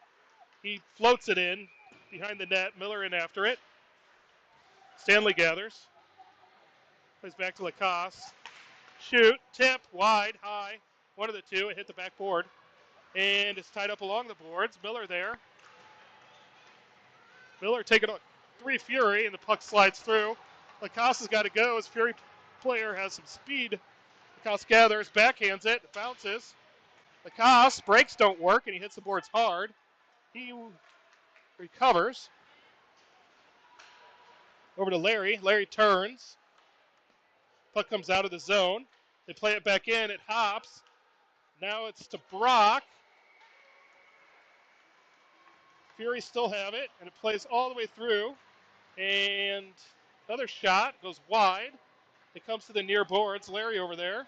He floats it in behind the net. Miller in after it. Stanley gathers. Plays back to Lacoste. Shoot. Tip. Wide. High. One of the two. It hit the backboard. And it's tied up along the boards. Miller there. Miller taking on 3 Fury, and the puck slides through. Lacoste has got to go. His Fury player has some speed. Lacoste gathers, backhands it, bounces. Lacoste, brakes don't work, and he hits the boards hard. He recovers. Over to Larry. Larry turns. Puck comes out of the zone. They play it back in. It hops. Now it's to Brock. Fury still have it, and it plays all the way through. And another shot goes wide. It comes to the near boards. Larry over there.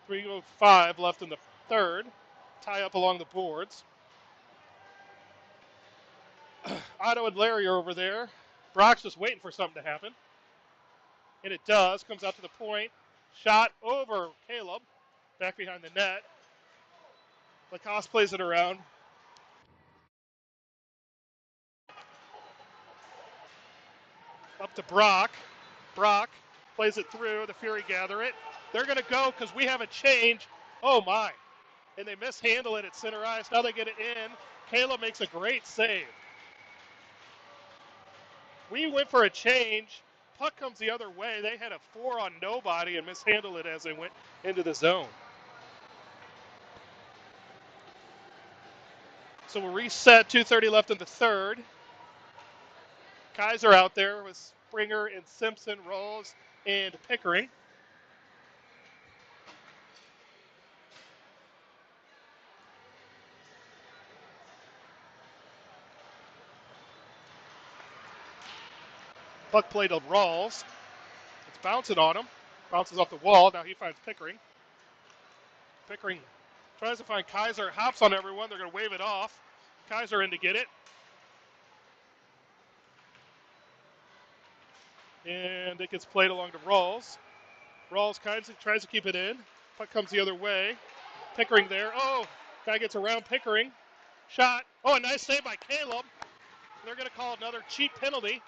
3:05 left in the third. Tie up along the boards. Otto and Larry are over there. Brock's just waiting for something to happen. And it does. Comes out to the point. Shot over Caleb. Back behind the net. Lacoste plays it around. Up to Brock. Brock plays it through. The Fury gather it. They're going to go because we have a change. Oh, my. And they mishandle it at center ice. Now they get it in. Caleb makes a great save. We went for a change. Puck comes the other way. They had a 4 on nobody and mishandled it as they went into the zone. So we'll reset. 2:30 left in the third. Kaiser out there with Springer and Simpson, Rolls, and Pickering. Puck play to Rawls. It's bouncing on him. Bounces off the wall. Now he finds Pickering. Pickering tries to find Kaiser. Hops on everyone. They're going to wave it off. Kaiser in to get it. And it gets played along to Rawls. Rawls tries to keep it in. Puck comes the other way. Pickering there. Oh, guy gets around Pickering. Shot. Oh, a nice save by Caleb. They're going to call another cheap penalty.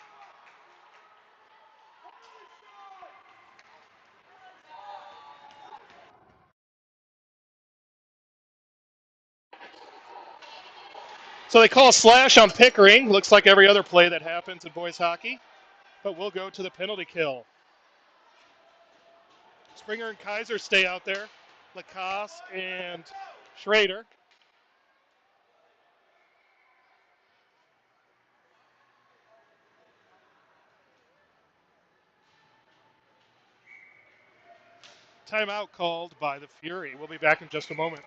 So they call a slash on Pickering. Looks like every other play that happens in boys hockey. But we'll go to the penalty kill. Springer and Kaiser stay out there. Lacoste and Schrader. Timeout called by the Fury. We'll be back in just a moment.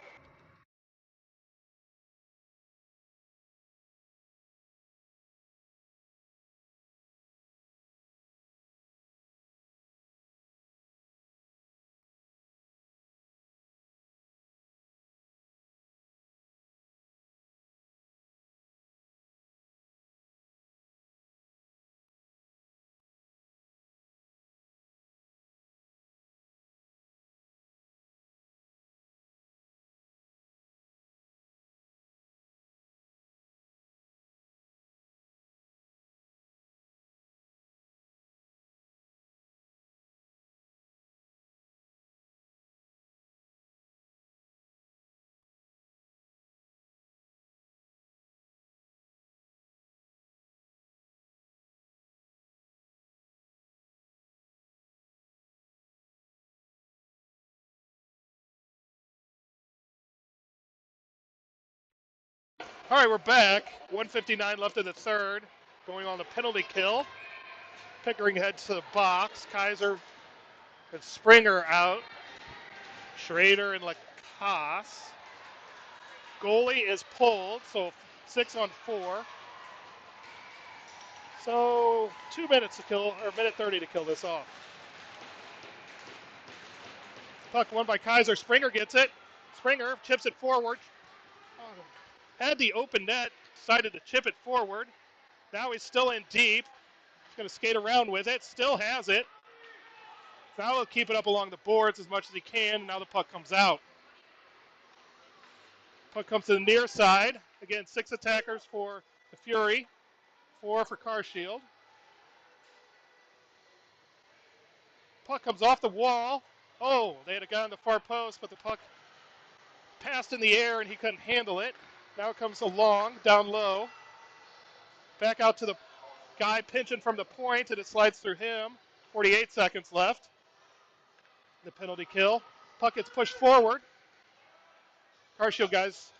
All right, we're back. 1:59 left in the third. Going on the penalty kill. Pickering heads to the box. Kaiser and Springer out. Schrader and Lacoste. Goalie is pulled, so 6-on-4. So 2 minutes to kill, or minute 30 to kill this off. Puck won by Kaiser. Springer gets it. Springer chips it forward. Had the open net, decided to chip it forward. Now he's still in deep. He's going to skate around with it. Still has it. Now he'll keep it up along the boards as much as he can. And now the puck comes out. Puck comes to the near side. Again, 6 attackers for the Fury. 4 for Carshield. Puck comes off the wall. Oh, they had a guy on the far post, but the puck passed in the air and he couldn't handle it. Now it comes along, down low. Back out to the guy pinching from the point, and it slides through him. 48 seconds left. The penalty kill. Puck gets pushed forward. Carshield guys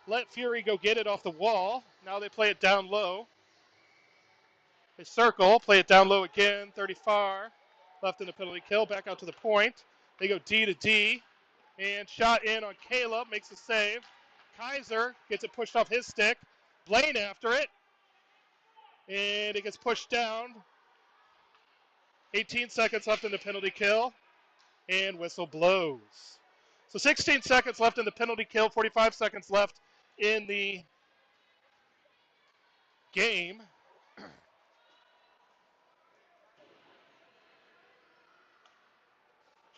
let Fury go get it off the wall. Now they play it down low. They circle, play it down low again. 30 far. Left in the penalty kill. Back out to the point. They go D to D. And shot in on Caleb, makes a save. Kaiser gets it pushed off his stick. Blaine after it. And it gets pushed down. 18 seconds left in the penalty kill. And whistle blows. So 16 seconds left in the penalty kill, 45 seconds left in the game.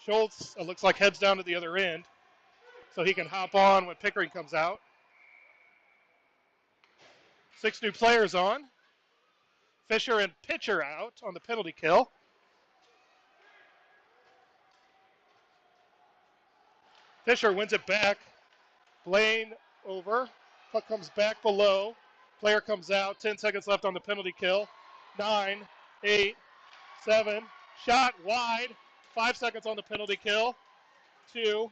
Schultz, it looks like, heads down to the other end so he can hop on when Pickering comes out. 6 new players on. Fisher and Pitcher out on the penalty kill. Fisher wins it back. Blaine over. Puck comes back below. Player comes out. 10 seconds left on the penalty kill. 9, 8, 7. Shot wide. 5 seconds on the penalty kill. 2,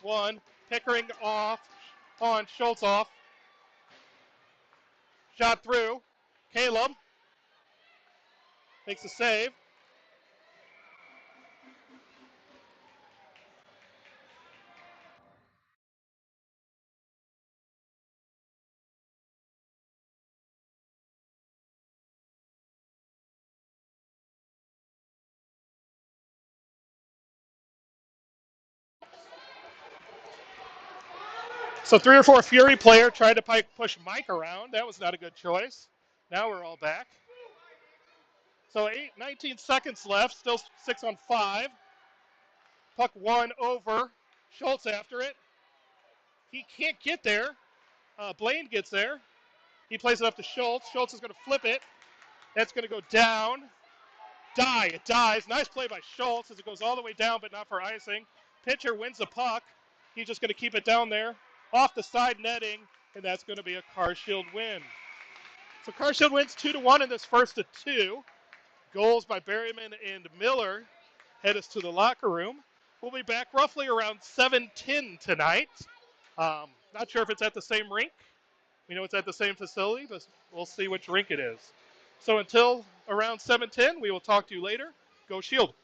1. Pickering off. On. Schultz off. Shot through. Caleb makes a save. So 3 or 4 Fury player tried to push Mike around. That was not a good choice. Now we're all back. So 19 seconds left. Still 6 on 5. Puck 1 over. Schultz after it. He can't get there. Blaine gets there. He plays it up to Schultz. Schultz is going to flip it. That's going to go down. It dies. Nice play by Schultz as it goes all the way down, but not for icing. Pitcher wins the puck. He's just going to keep it down there. Off the side netting, and that's going to be a Carshield win. So Carshield wins 2-1 in this first of 2. Goals by Berryman and Miller head us to the locker room. We'll be back roughly around 7:10 tonight. Not sure if it's at the same rink. We know it's at the same facility, but we'll see which rink it is. So until around 7:10, we will talk to you later. Go Shield.